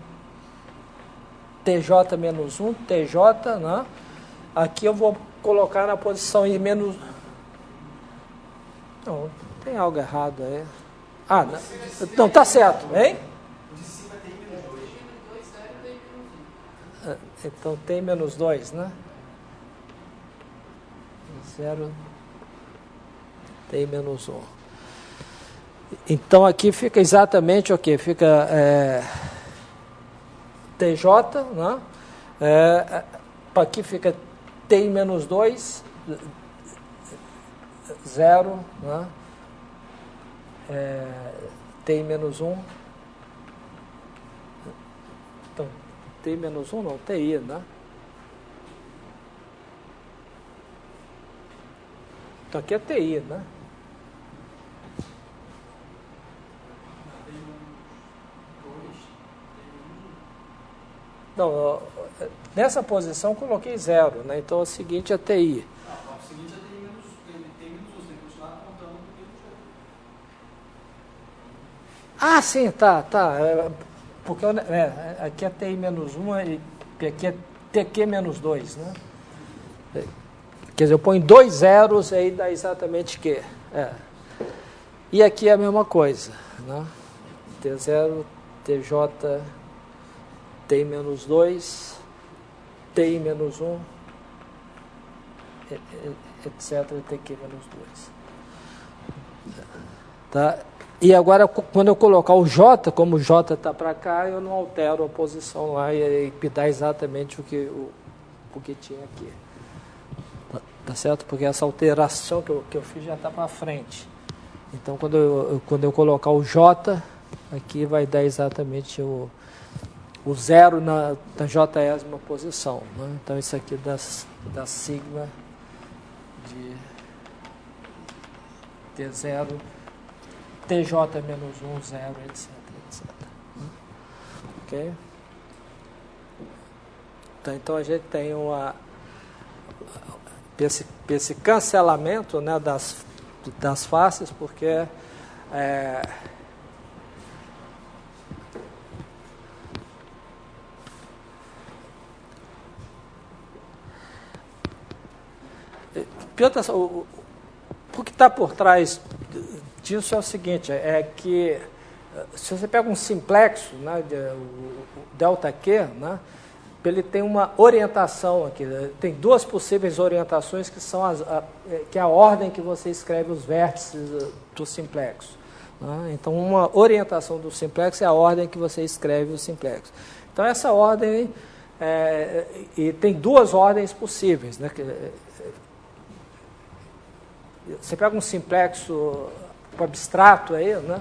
TJ menos 1, TJ, né? Aqui eu vou colocar na posição I menos... Não, tem algo errado aí. Não, tá certo, hein? Então tem menos 2, né? 0 tem menos 1. Então aqui fica exatamente o que? Fica TJ, né? Aqui fica T menos 2, 0, né? T menos 1. Então, T menos 1 não, TI, né? Então aqui é TI, né? Não, nessa posição coloquei 0, né? Então o seguinte é TI. O seguinte é TI menos 1, tem que continuar contando com o Ah, sim, tá. Porque aqui é TI menos 1 e aqui é TQ menos 2, né? Quer dizer, eu ponho 2 zeros, aí dá exatamente Q. E aqui é a mesma coisa, né? T0, TJ, TI menos 2, TI menos 1, etc, TQ menos 2. Tá? E agora, quando eu colocar o J, como o J está para cá, eu não altero a posição lá e me dá exatamente o que tinha aqui. Tá certo? Porque essa alteração que eu fiz já está para frente. Então, quando eu colocar o J, aqui vai dar exatamente o 0 na J-ésima posição. Né? Então, isso aqui da sigma de T0, TJ menos 1, 0, etc. Ok? Então, a gente tem esse cancelamento, né, das faces, porque o que está por trás disso é o seguinte, é que se você pega um simplexo, né, o delta Q, né, ele tem uma orientação aqui, tem duas possíveis orientações que são que é a ordem que você escreve os vértices do simplexo. Né? Então, uma orientação do simplexo é a ordem que você escreve o simplexo. Então, essa ordem, e tem duas ordens possíveis. Né? Você pega um simplexo abstrato aí, né?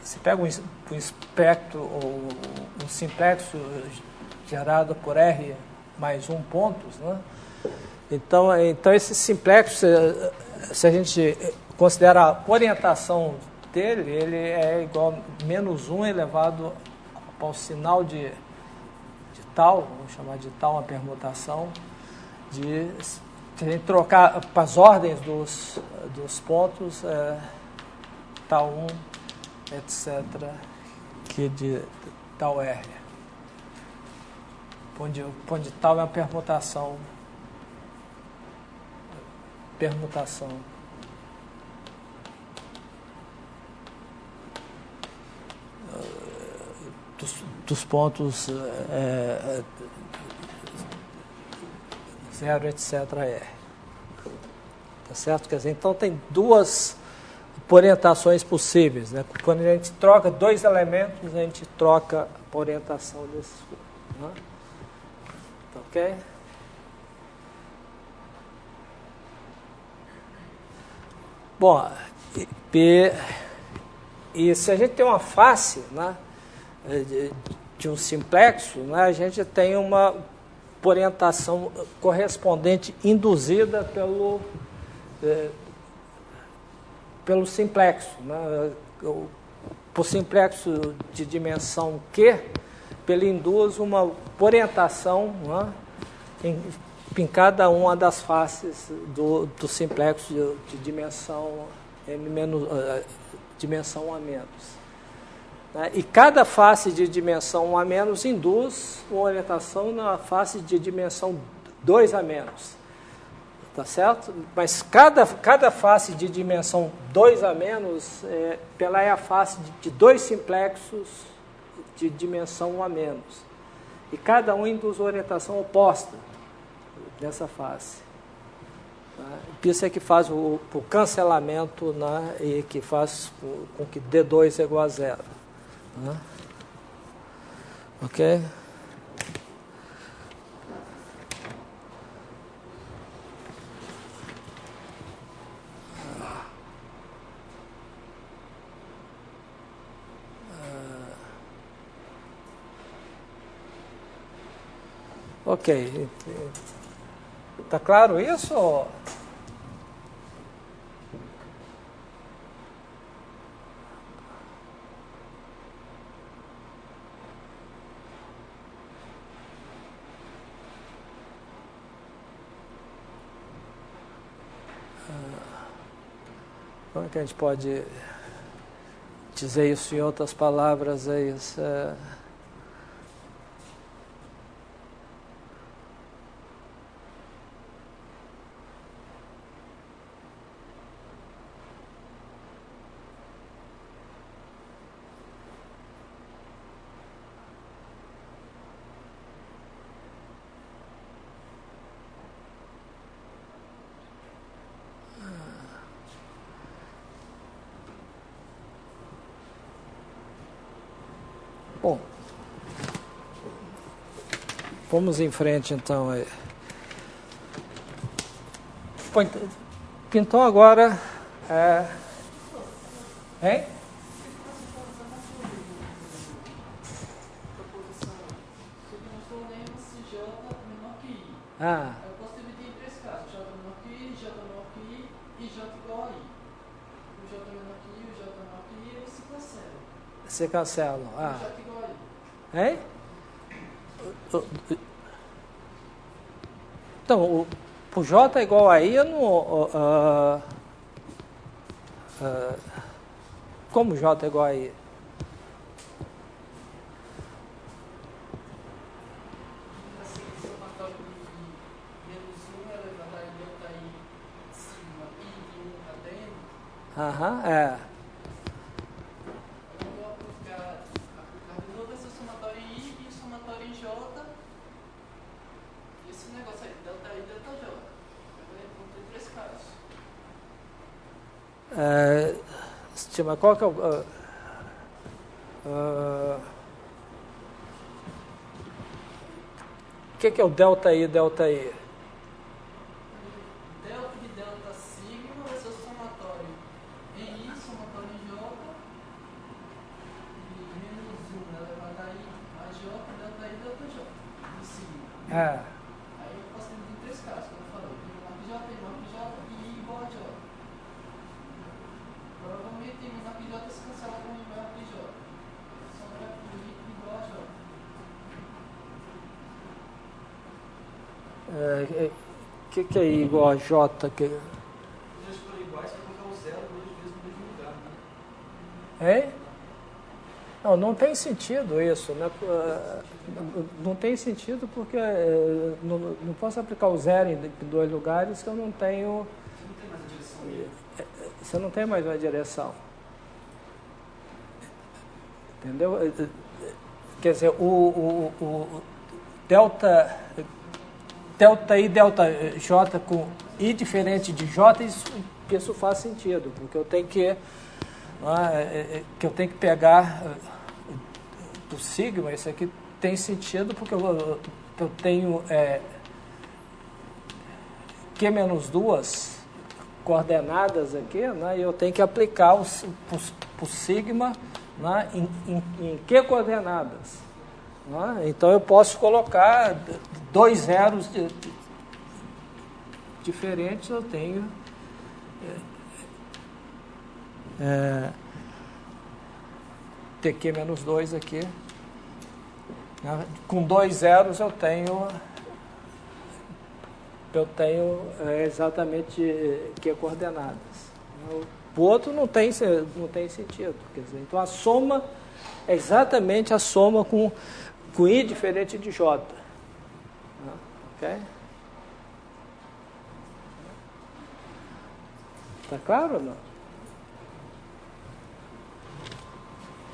Você pega um espectro, ou um simplexo gerado por R mais 1 pontos, né? Então esse simplexo, se a gente considera a orientação dele, ele é igual a menos 1 elevado ao sinal de tal, vamos chamar de tal uma permutação, de se a gente trocar para as ordens dos pontos, tal 1, etc., que de tal R. Onde tal é uma permutação dos pontos 0, etc. R. Tá certo? Quer dizer, então tem duas orientações possíveis, né? Quando a gente troca dois elementos, a gente troca a orientação desses. Né? Tá ok? Bom, e se a gente tem uma face, né, de um simplexo, né, a gente tem uma orientação correspondente induzida pelo simplexo. Né? Por simplexo de dimensão Q, ele induz uma orientação, né, em cada uma das faces do simplexo de dimensão dimensão 1 a menos. Né? E cada face de dimensão 1 a menos induz uma orientação na face de dimensão 2 a menos. Tá certo? Mas cada face de dimensão 2 a menos, ela é a face de dois simplexos de dimensão 1 a menos. E cada um induz orientação oposta dessa face. Tá? Isso é que faz o cancelamento, né, e que faz com que D2 é igual a 0. Né? Ok? Ok. Está claro isso? Como é que a gente pode dizer isso em outras palavras? Bom, vamos em frente então. Então agora hein? Ah. Eu posso dividir em três casos: J menor que I, J menor que I e J igual a I. O J menor que I, o J menor que I, eles se cancelam. Se cancelam. O J igual a I. Hein? Então, o J igual a I, eu não... como J igual a I? Aham, é. Eu vou aplicar de novo esse somatório em I e somatório em J. E esse negócio aí, delta I e delta J. Eu vou ter três casos. Estima, qual que é o... o que é o delta I, delta I? Delta de delta sigma vai ser o somatório em I, somatório em J. E menos 1 elevado a I mais J, delta I, delta J. De sigma. Aí eu posso ter em três casos, como eu falei. I menor que J e I igual a J. Provavelmente I menor que J se cancela com I maior que J. Sobra I igual a J. que é I igual a J? Se eles forem iguais, você vai colocar o zero duas vezes no mesmo lugar, né? Hein? Não tem sentido isso, né? Não tem sentido porque não posso aplicar o zero em dois lugares que eu não tenho. Você não tem mais uma direção. Entendeu? Quer dizer, o delta I, delta J com I diferente de J, isso faz sentido, porque eu tenho que pegar do sigma, isso aqui tem sentido, porque eu tenho Q menos 2 coordenadas aqui, né, e eu tenho que aplicar o sigma, né, em Q coordenadas. Né? Então eu posso colocar dois zeros diferentes, eu tenho TQ menos 2 aqui. Né? Com dois zeros eu tenho exatamente Q coordenadas. O outro não tem sentido. Quer dizer, então a soma é exatamente a soma com I diferente de J. Ok? Está claro ou não?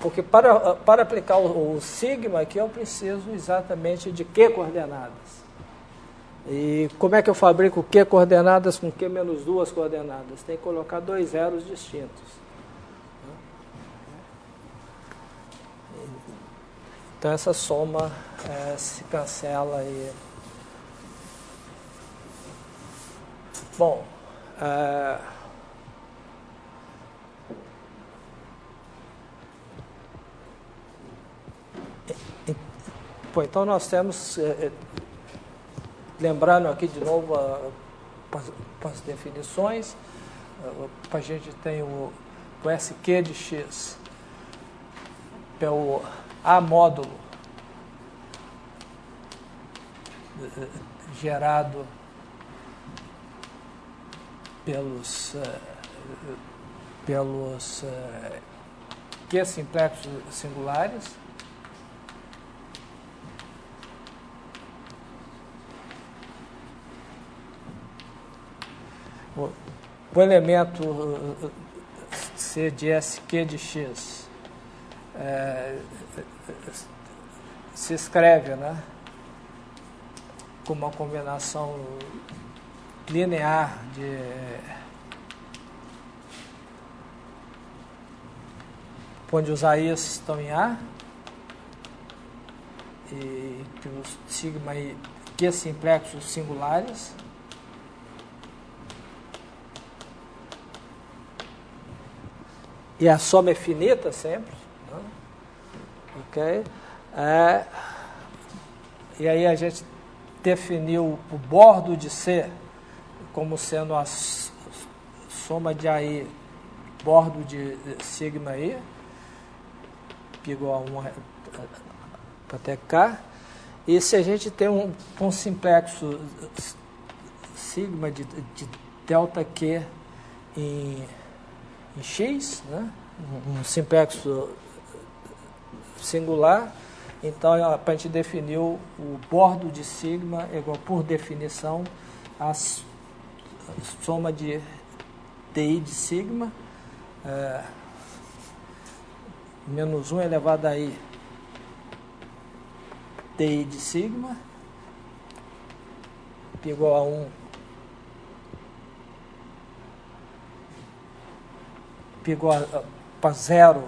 Porque para aplicar o sigma aqui eu preciso exatamente de Q coordenadas. E como é que eu fabrico Q coordenadas com Q menos 2 coordenadas? Tem que colocar dois zeros distintos. Então essa soma se cancela e... Bom, então nós temos, lembrando aqui de novo as definições, a gente tem o SQ de X pelo A módulo gerado pelos Q simplexos singulares, o elemento C de SQ de X se escreve, né, como uma combinação linear onde os AIs estão em A e os sigma e Q simplexos singulares. E a soma é finita sempre. Né? Ok? E aí a gente definiu o bordo de C como sendo a soma de AI, bordo de sigma I, igual a 1 até K. E se a gente tem um simplexo sigma de delta Q em X, né? Um simplexo singular, então para a gente definir o bordo de sigma é igual, por definição, a soma de DI de sigma, menos 1 elevado a I DI de sigma, igual a 1 igual para 0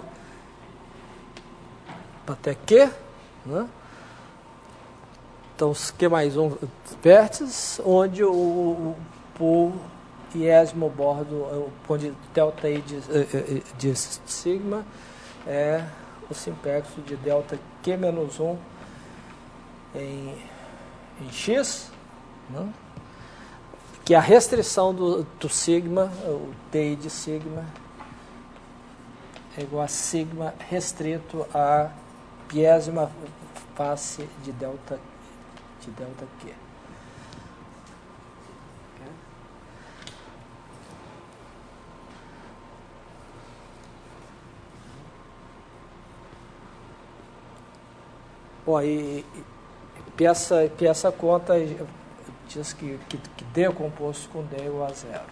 até Q, né? Então, Q mais 1 vértices, onde o iésimo bordo, onde delta I de sigma é o simplexo de delta Q menos 1 em X, né? Que a restrição do sigma, o DI de sigma, é igual a sigma restrito a piésima face de delta Q. Bom, e essa conta diz que D composto com D é igual a zero.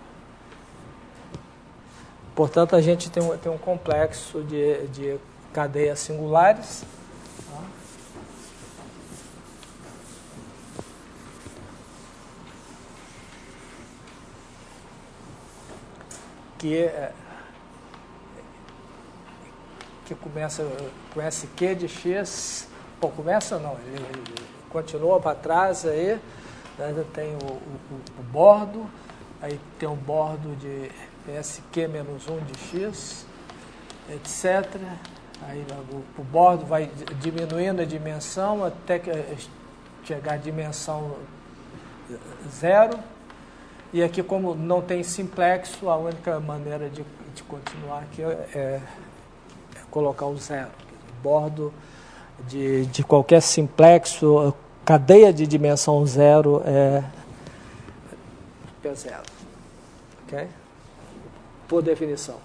Portanto, a gente tem um complexo de cadeias singulares. Tá? Que começa com SQ de X. Bom, começa não, ele continua para trás aí, né, tem o bordo, aí tem o bordo de SQ menos 1 de X, etc. Aí o bordo vai diminuindo a dimensão até que chegar à dimensão 0. E aqui, como não tem simplexo, a única maneira de continuar aqui é colocar o zero. O bordo de qualquer simplexo, cadeia de dimensão 0 é P0. Ok? Por definição.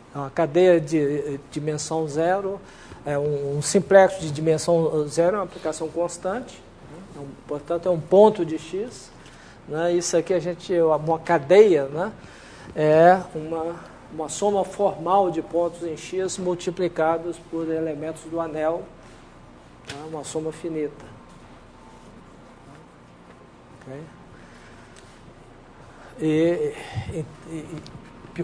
Então, a cadeia de dimensão 0 é um simplexo de dimensão 0, é uma aplicação constante. Então, portanto, é um ponto de X. Né? Isso aqui uma cadeia, né? É uma soma formal de pontos em X multiplicados por elementos do anel, tá? Uma soma finita. Okay? E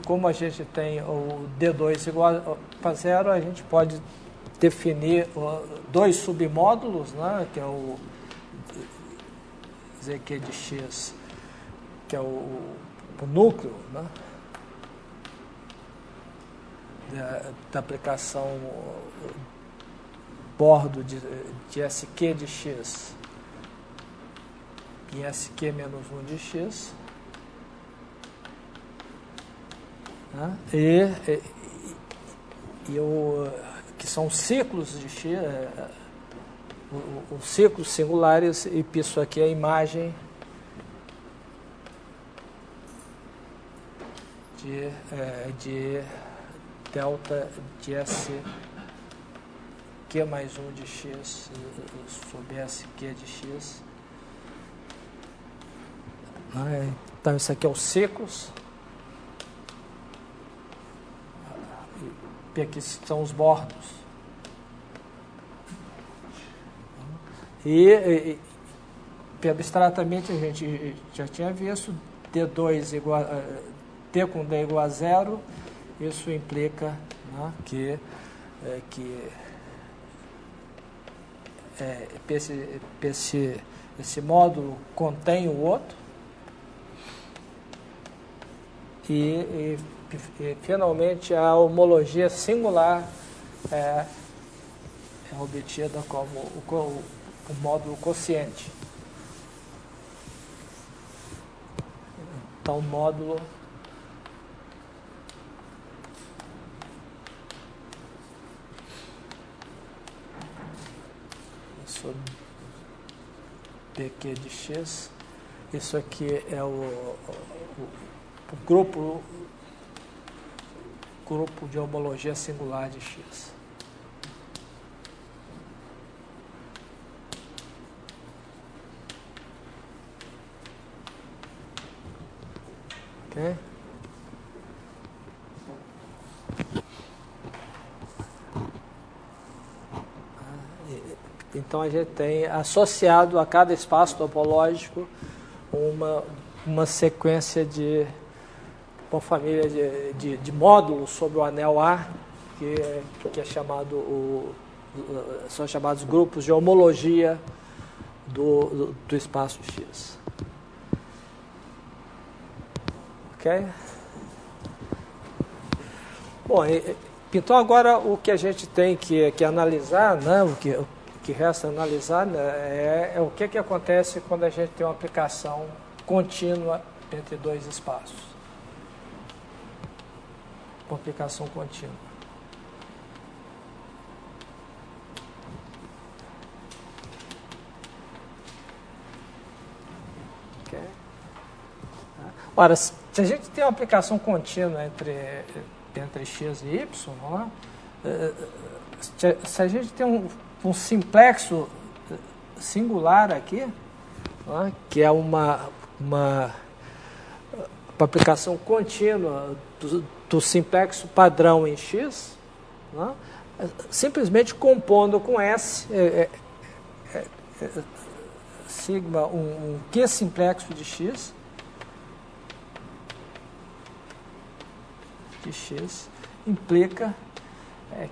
como a gente tem o D2 igual a 0, a gente pode definir dois submódulos, né? Que é o ZQ de X, que é o núcleo, né? Da aplicação bordo de SQ de X em SQ menos 1 de X, né? Que são ciclos de X, os ciclos singulares, e isso aqui é a imagem de delta de SQ mais 1 de X sobre SQ de X. Então, isso aqui é os ciclos. E aqui são os bordos. E abstratamente, a gente já tinha visto D2 igual T com D igual a 0. Isso implica, né, que esse módulo contém o outro. E finalmente, a homologia singular é obtida como o módulo quociente. Então, o módulo sobre PQ de X. Isso aqui é o grupo de homologia singular de X. Ok? Então, a gente tem associado a cada espaço topológico uma sequência uma família de módulos sobre o anel A, que é chamado são chamados grupos de homologia do espaço X. Ok? Bom, então agora o que a gente tem que analisar, né, o que resta analisar, né, é o que acontece quando a gente tem uma aplicação contínua entre dois espaços. Uma aplicação contínua. Okay. Ora, se a gente tem uma aplicação contínua entre x e y, né, se a gente tem um simplexo singular aqui, né, que é uma aplicação contínua do simplexo padrão em X, né, simplesmente compondo com S, sigma, um Q simplexo de X, implica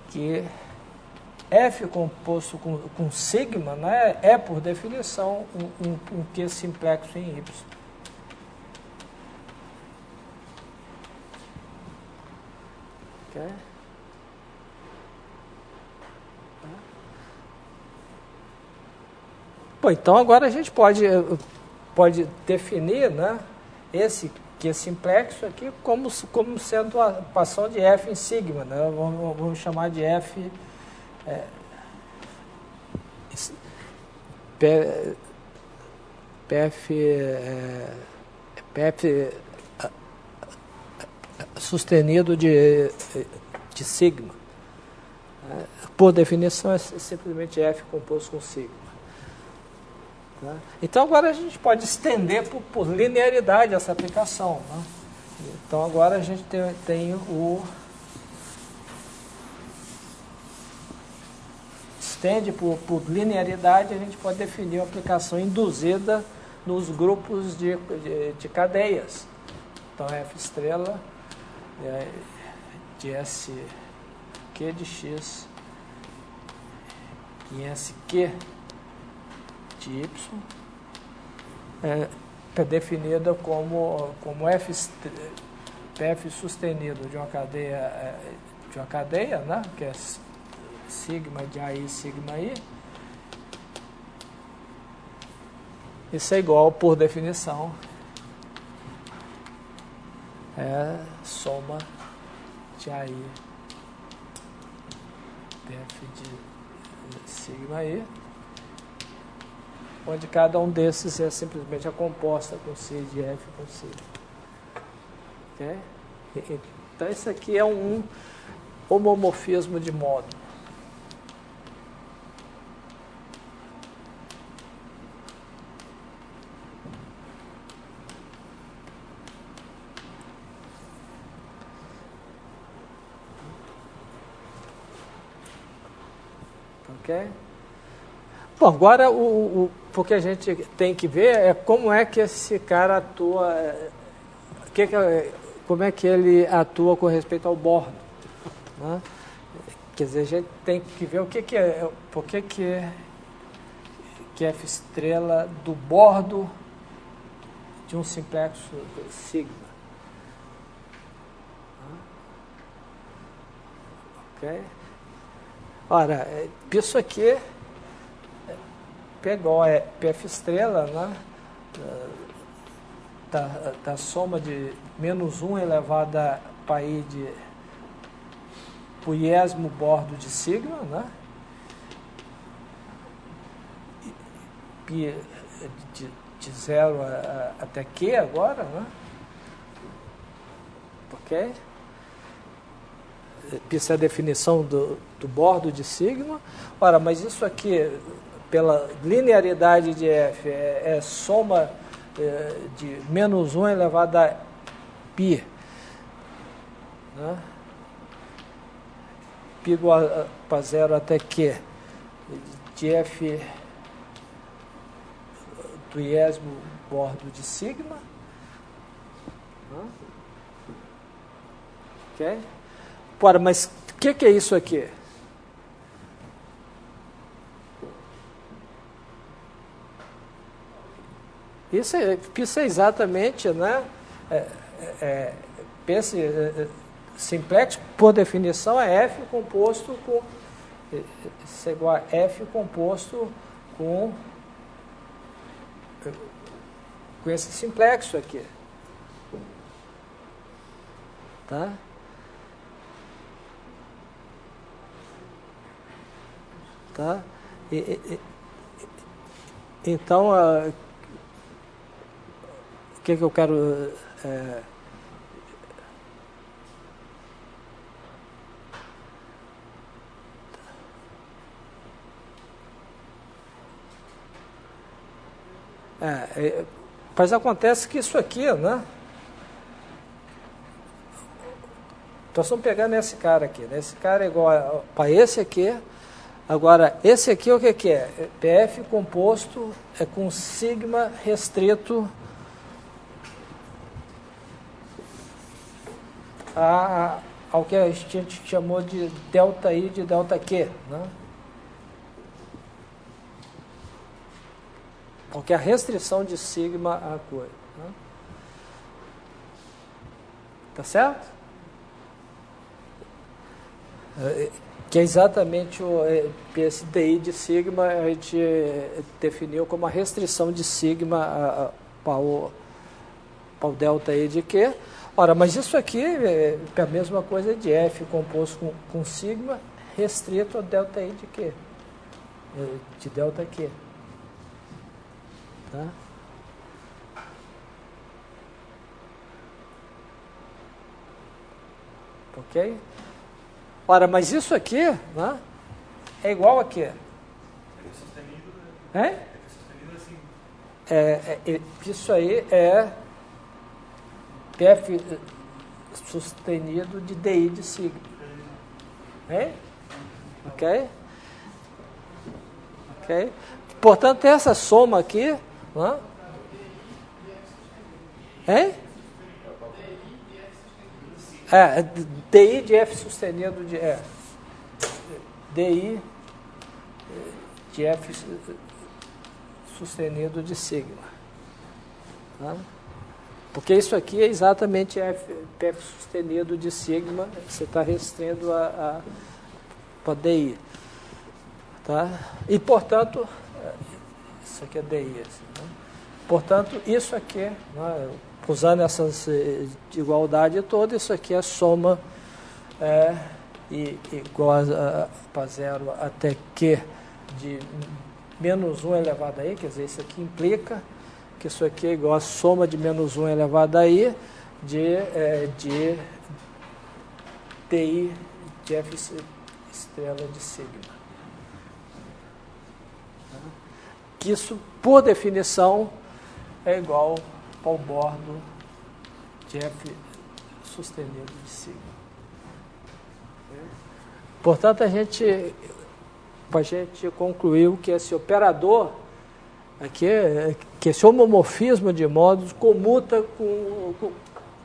que F composto com sigma, né, é, por definição, um Q simplexo em Y. Okay. Bom, então agora a gente pode definir, né, esse Q simplexo aqui como sendo a equação de F em sigma, né? Vamos chamar de F PF sustenido de sigma. Por definição é simplesmente F composto com sigma. Tá? Então agora a gente pode estender por linearidade essa aplicação. Né? Então agora a gente tem o... Estende por linearidade, a gente pode definir uma aplicação induzida nos grupos de cadeias. Então F estrela de SQ de X em SQ de Y é definida como F sustenido de uma cadeia, né, que é sigma de AI, sigma I. Isso é igual, por definição, soma de AI PF de sigma I, onde cada um desses é simplesmente a composta com C de F com C. Okay? Então isso aqui é um homomorfismo de módulo. Okay? Bom, agora o que a gente tem que ver é como é que esse cara atua, como é que ele atua com respeito ao bordo. Né? Quer dizer, a gente tem que ver por que F estrela do bordo de um simplexo sigma. Ok? Ora, isso aqui pegou PF estrela, né, da soma de menos 1 elevado a πi de πiésimo bordo de sigma, né, pi de 0 até Q agora, né, ok? Isso é a definição do bordo de sigma. Ora, mas isso aqui, pela linearidade de F, é soma de menos 1 elevado a π. Né? Π igual para 0 até Q, de F do iésimo bordo de sigma. Né? Ok? Ora, mas o que é isso aqui? Isso é exatamente, né? Pense, simplex, por definição, é F composto com... Isso é igual a F composto com esse simplexo aqui. Tá? Tá? Então, o que eu quero... Mas acontece que isso aqui, né? Nós estamos pegando esse cara aqui, né? Esse cara é igual para esse aqui. Agora, esse aqui o que é? PF composto é com sigma restrito ao que a gente chamou de delta I de delta Q, né? Porque a restrição de sigma à coisa, né? Tá certo? Que é exatamente esse DI de sigma, a gente definiu como a restrição de sigma para o delta I de Q. Ora, mas isso aqui é a mesma coisa de F composto com sigma restrito ao delta I de Q, de delta Q. Tá? Ok? Ora, mas isso aqui, né, é igual a quê? Isso aí é PF sustenido de DI de sigma. Ok? Ok? Portanto, essa soma aqui, né? DI de F sustenido de DI de F sustenido de sigma. Tá? Porque isso aqui é exatamente F sustenido de sigma, você está restringindo para DI. Tá? E, portanto, isso aqui é DI. Assim, né? Portanto, isso aqui, né, usando essas igualdade toda, isso aqui é soma igual para zero até Q de menos 1 elevado a I, quer dizer, isso aqui implica que isso aqui é igual a soma de menos 1 elevado a I de TI de F estrela de sigma. Que isso, por definição, é igual ao bordo de F sustenido de sigma. Portanto, a gente concluiu que esse operador aqui, que esse homomorfismo de modos comuta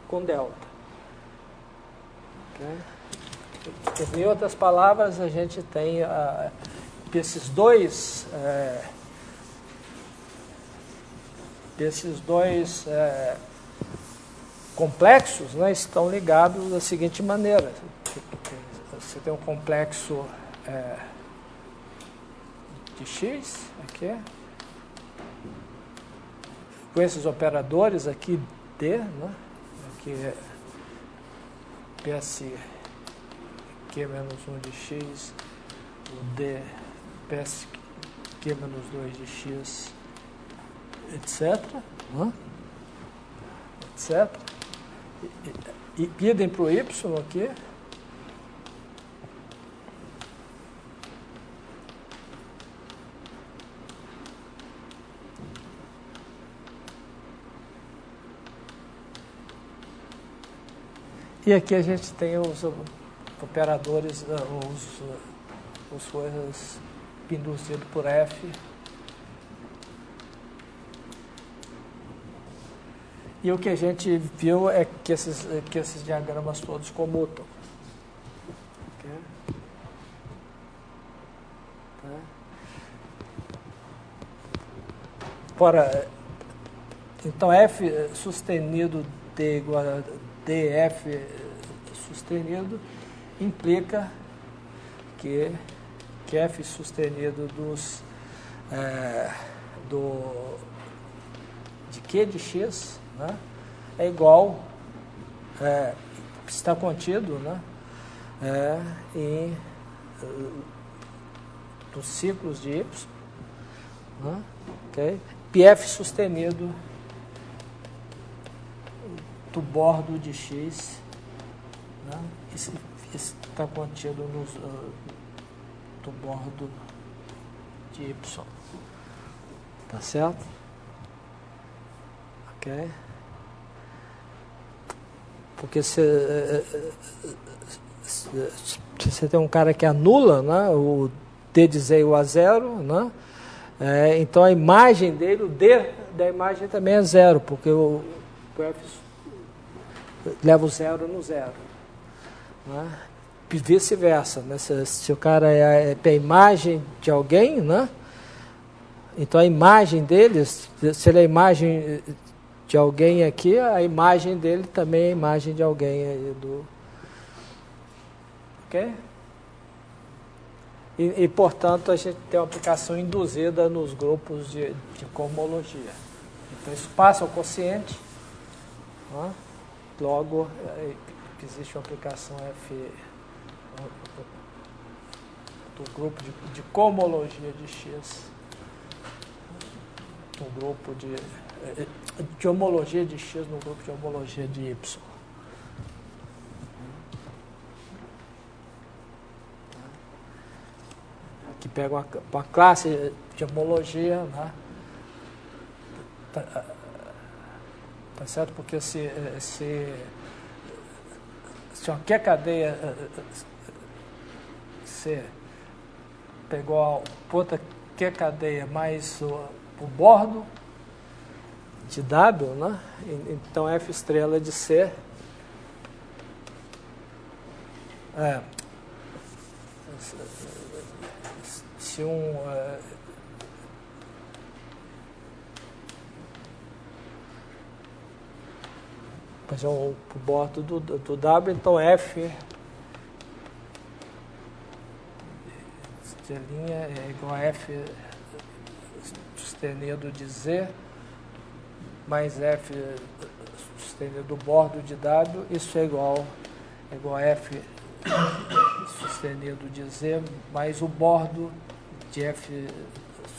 com delta. Okay? Em outras palavras, a gente tem esses dois complexos, né, estão ligados da seguinte maneira. Você tem um complexo de X, aqui, com esses operadores aqui, D, né, aqui é PS Q menos 1 de X, o D, PS Q menos 2 de X, etc. Né? Etc. E idem para o Y aqui. E aqui a gente tem os operadores, os coisas induzidos por F. E o que a gente viu é que esses diagramas todos comutam. Okay? Tá? Ora, então F sustenido D igual a DF sustenido implica que F sustenido de Q de X, né, é igual, está contido, né, em dos ciclos de Y, né, okay? PF sustenido do bordo de X, né, isso está contido do bordo de Y. Tá certo? Ok? Porque se você tem um cara que anula, né, o D de Z igual a zero, né, então a imagem dele, o D da imagem também é zero, porque o F leva o zero no zero. Né, e vice-versa. Né, se o cara é a imagem de alguém, né, então a imagem dele, se ele é a imagem de alguém aqui, a imagem dele também é a imagem de alguém aí do... Ok? E, portanto, a gente tem uma aplicação induzida nos grupos de cohomologia. Então, isso passa ao quociente, né? Logo, existe uma aplicação F do grupo de cohomologia de X, no grupo de homologia de X no grupo de homologia de Y. Que pega uma classe de homologia, né? Tá certo? Porque se qualquer cadeia C pegou a ponta que cadeia mais o bordo de W, né? Então F estrela de C se o bordo do W, então F estrelinha é igual a F sustenido de Z mais F sustenido do bordo de W, isso é igual a F sustenido de Z mais o bordo de F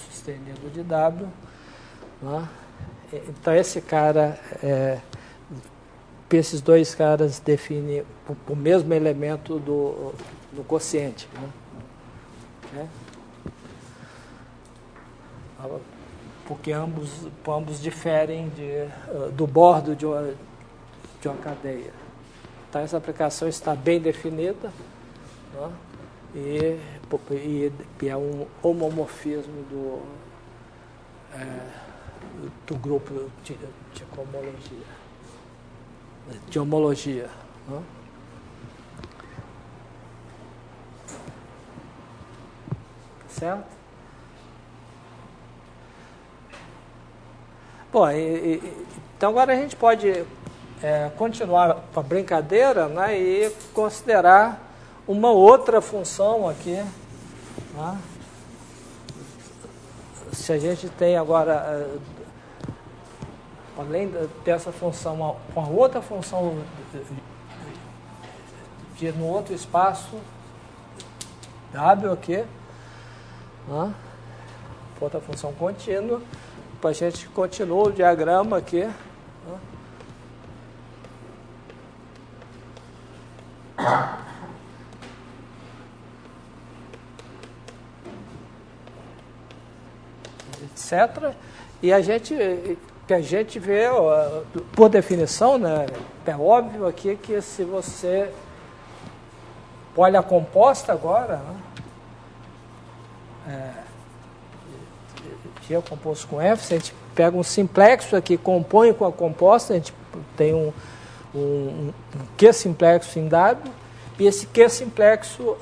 sustenido de W. Né? Então esse cara, esses dois caras definem o mesmo elemento do quociente. Né? Porque ambos diferem do bordo de uma cadeia. Então essa aplicação está bem definida, né? e é um homomorfismo do grupo de cohomologia, de homologia. Né? Certo? Bom, então agora a gente pode continuar com a brincadeira, né, e considerar uma outra função aqui. Né? Se a gente tem agora, além dessa função, uma outra função no outro espaço W aqui, né? Outra função contínua, a gente continua o diagrama aqui. Né? Etc. E a gente vê, por definição, né, é óbvio aqui que se você olha a composta agora, né, G é composto com F, se a gente pega um simplexo aqui, compõe com a composta, a gente tem um Q simplexo em W, e esse Q simplexo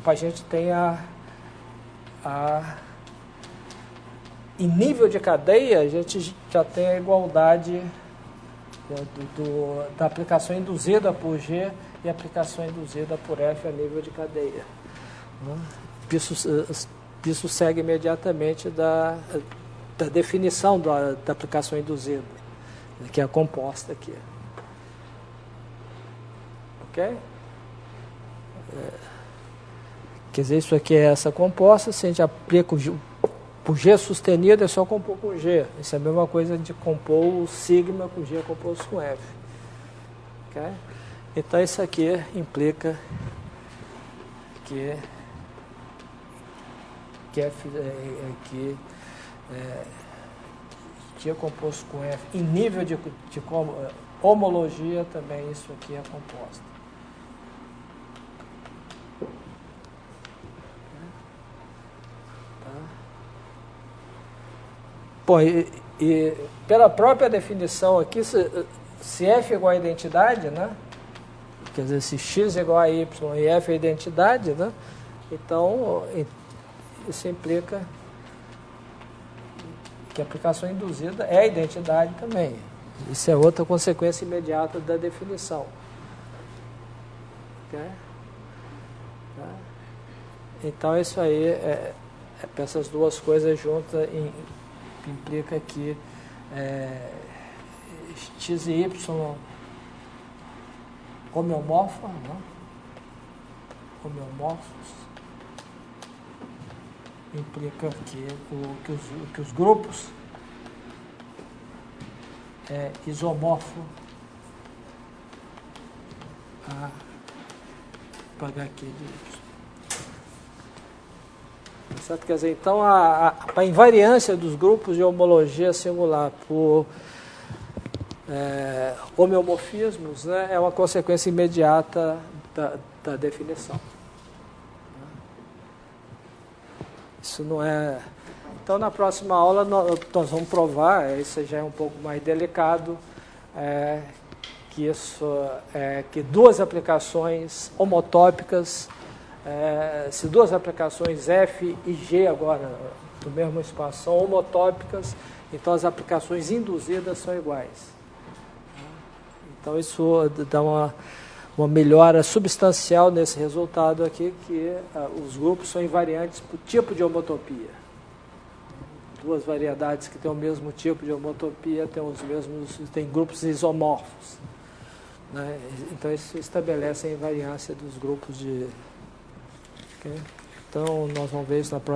a gente tem em nível de cadeia, a gente já tem a igualdade da aplicação induzida por G e a aplicação induzida por F a nível de cadeia. Isso segue imediatamente da definição da aplicação induzida, que é a composta aqui. Ok? Quer dizer, isso aqui é essa composta, se a gente aplica por G sustenido, é só compor com G. Isso é a mesma coisa de compor o sigma com G composto com F. Okay? Então, isso aqui implica que F T é composto com F. Em nível de homologia também isso aqui é composto. Tá. Bom, e pela própria definição aqui, se F é igual a identidade, né? Quer dizer, se X é igual a Y e F é identidade, né? Então, isso implica que a aplicação induzida é identidade também. Isso é outra consequência imediata da definição. Okay? Tá? Então, isso aí, essas duas coisas juntas implica que X e Y homeomorfos, né? Homeomorfos implica que os grupos isomorfo a HQ de Y. Certo? Quer dizer, então a invariância dos grupos de homologia singular por homeomorfismos, né, é uma consequência imediata da definição. Isso não é... Então, na próxima aula, nós vamos provar, isso já é um pouco mais delicado, que duas aplicações homotópicas, se duas aplicações F e G agora, do mesmo espaço, são homotópicas, então as aplicações induzidas são iguais. Então, isso dá uma melhora substancial nesse resultado aqui, que os grupos são invariantes por tipo de homotopia. Duas variedades que têm o mesmo tipo de homotopia têm grupos isomorfos. Né? Então, isso estabelece a invariância dos grupos de... Okay? Então, nós vamos ver isso na próxima.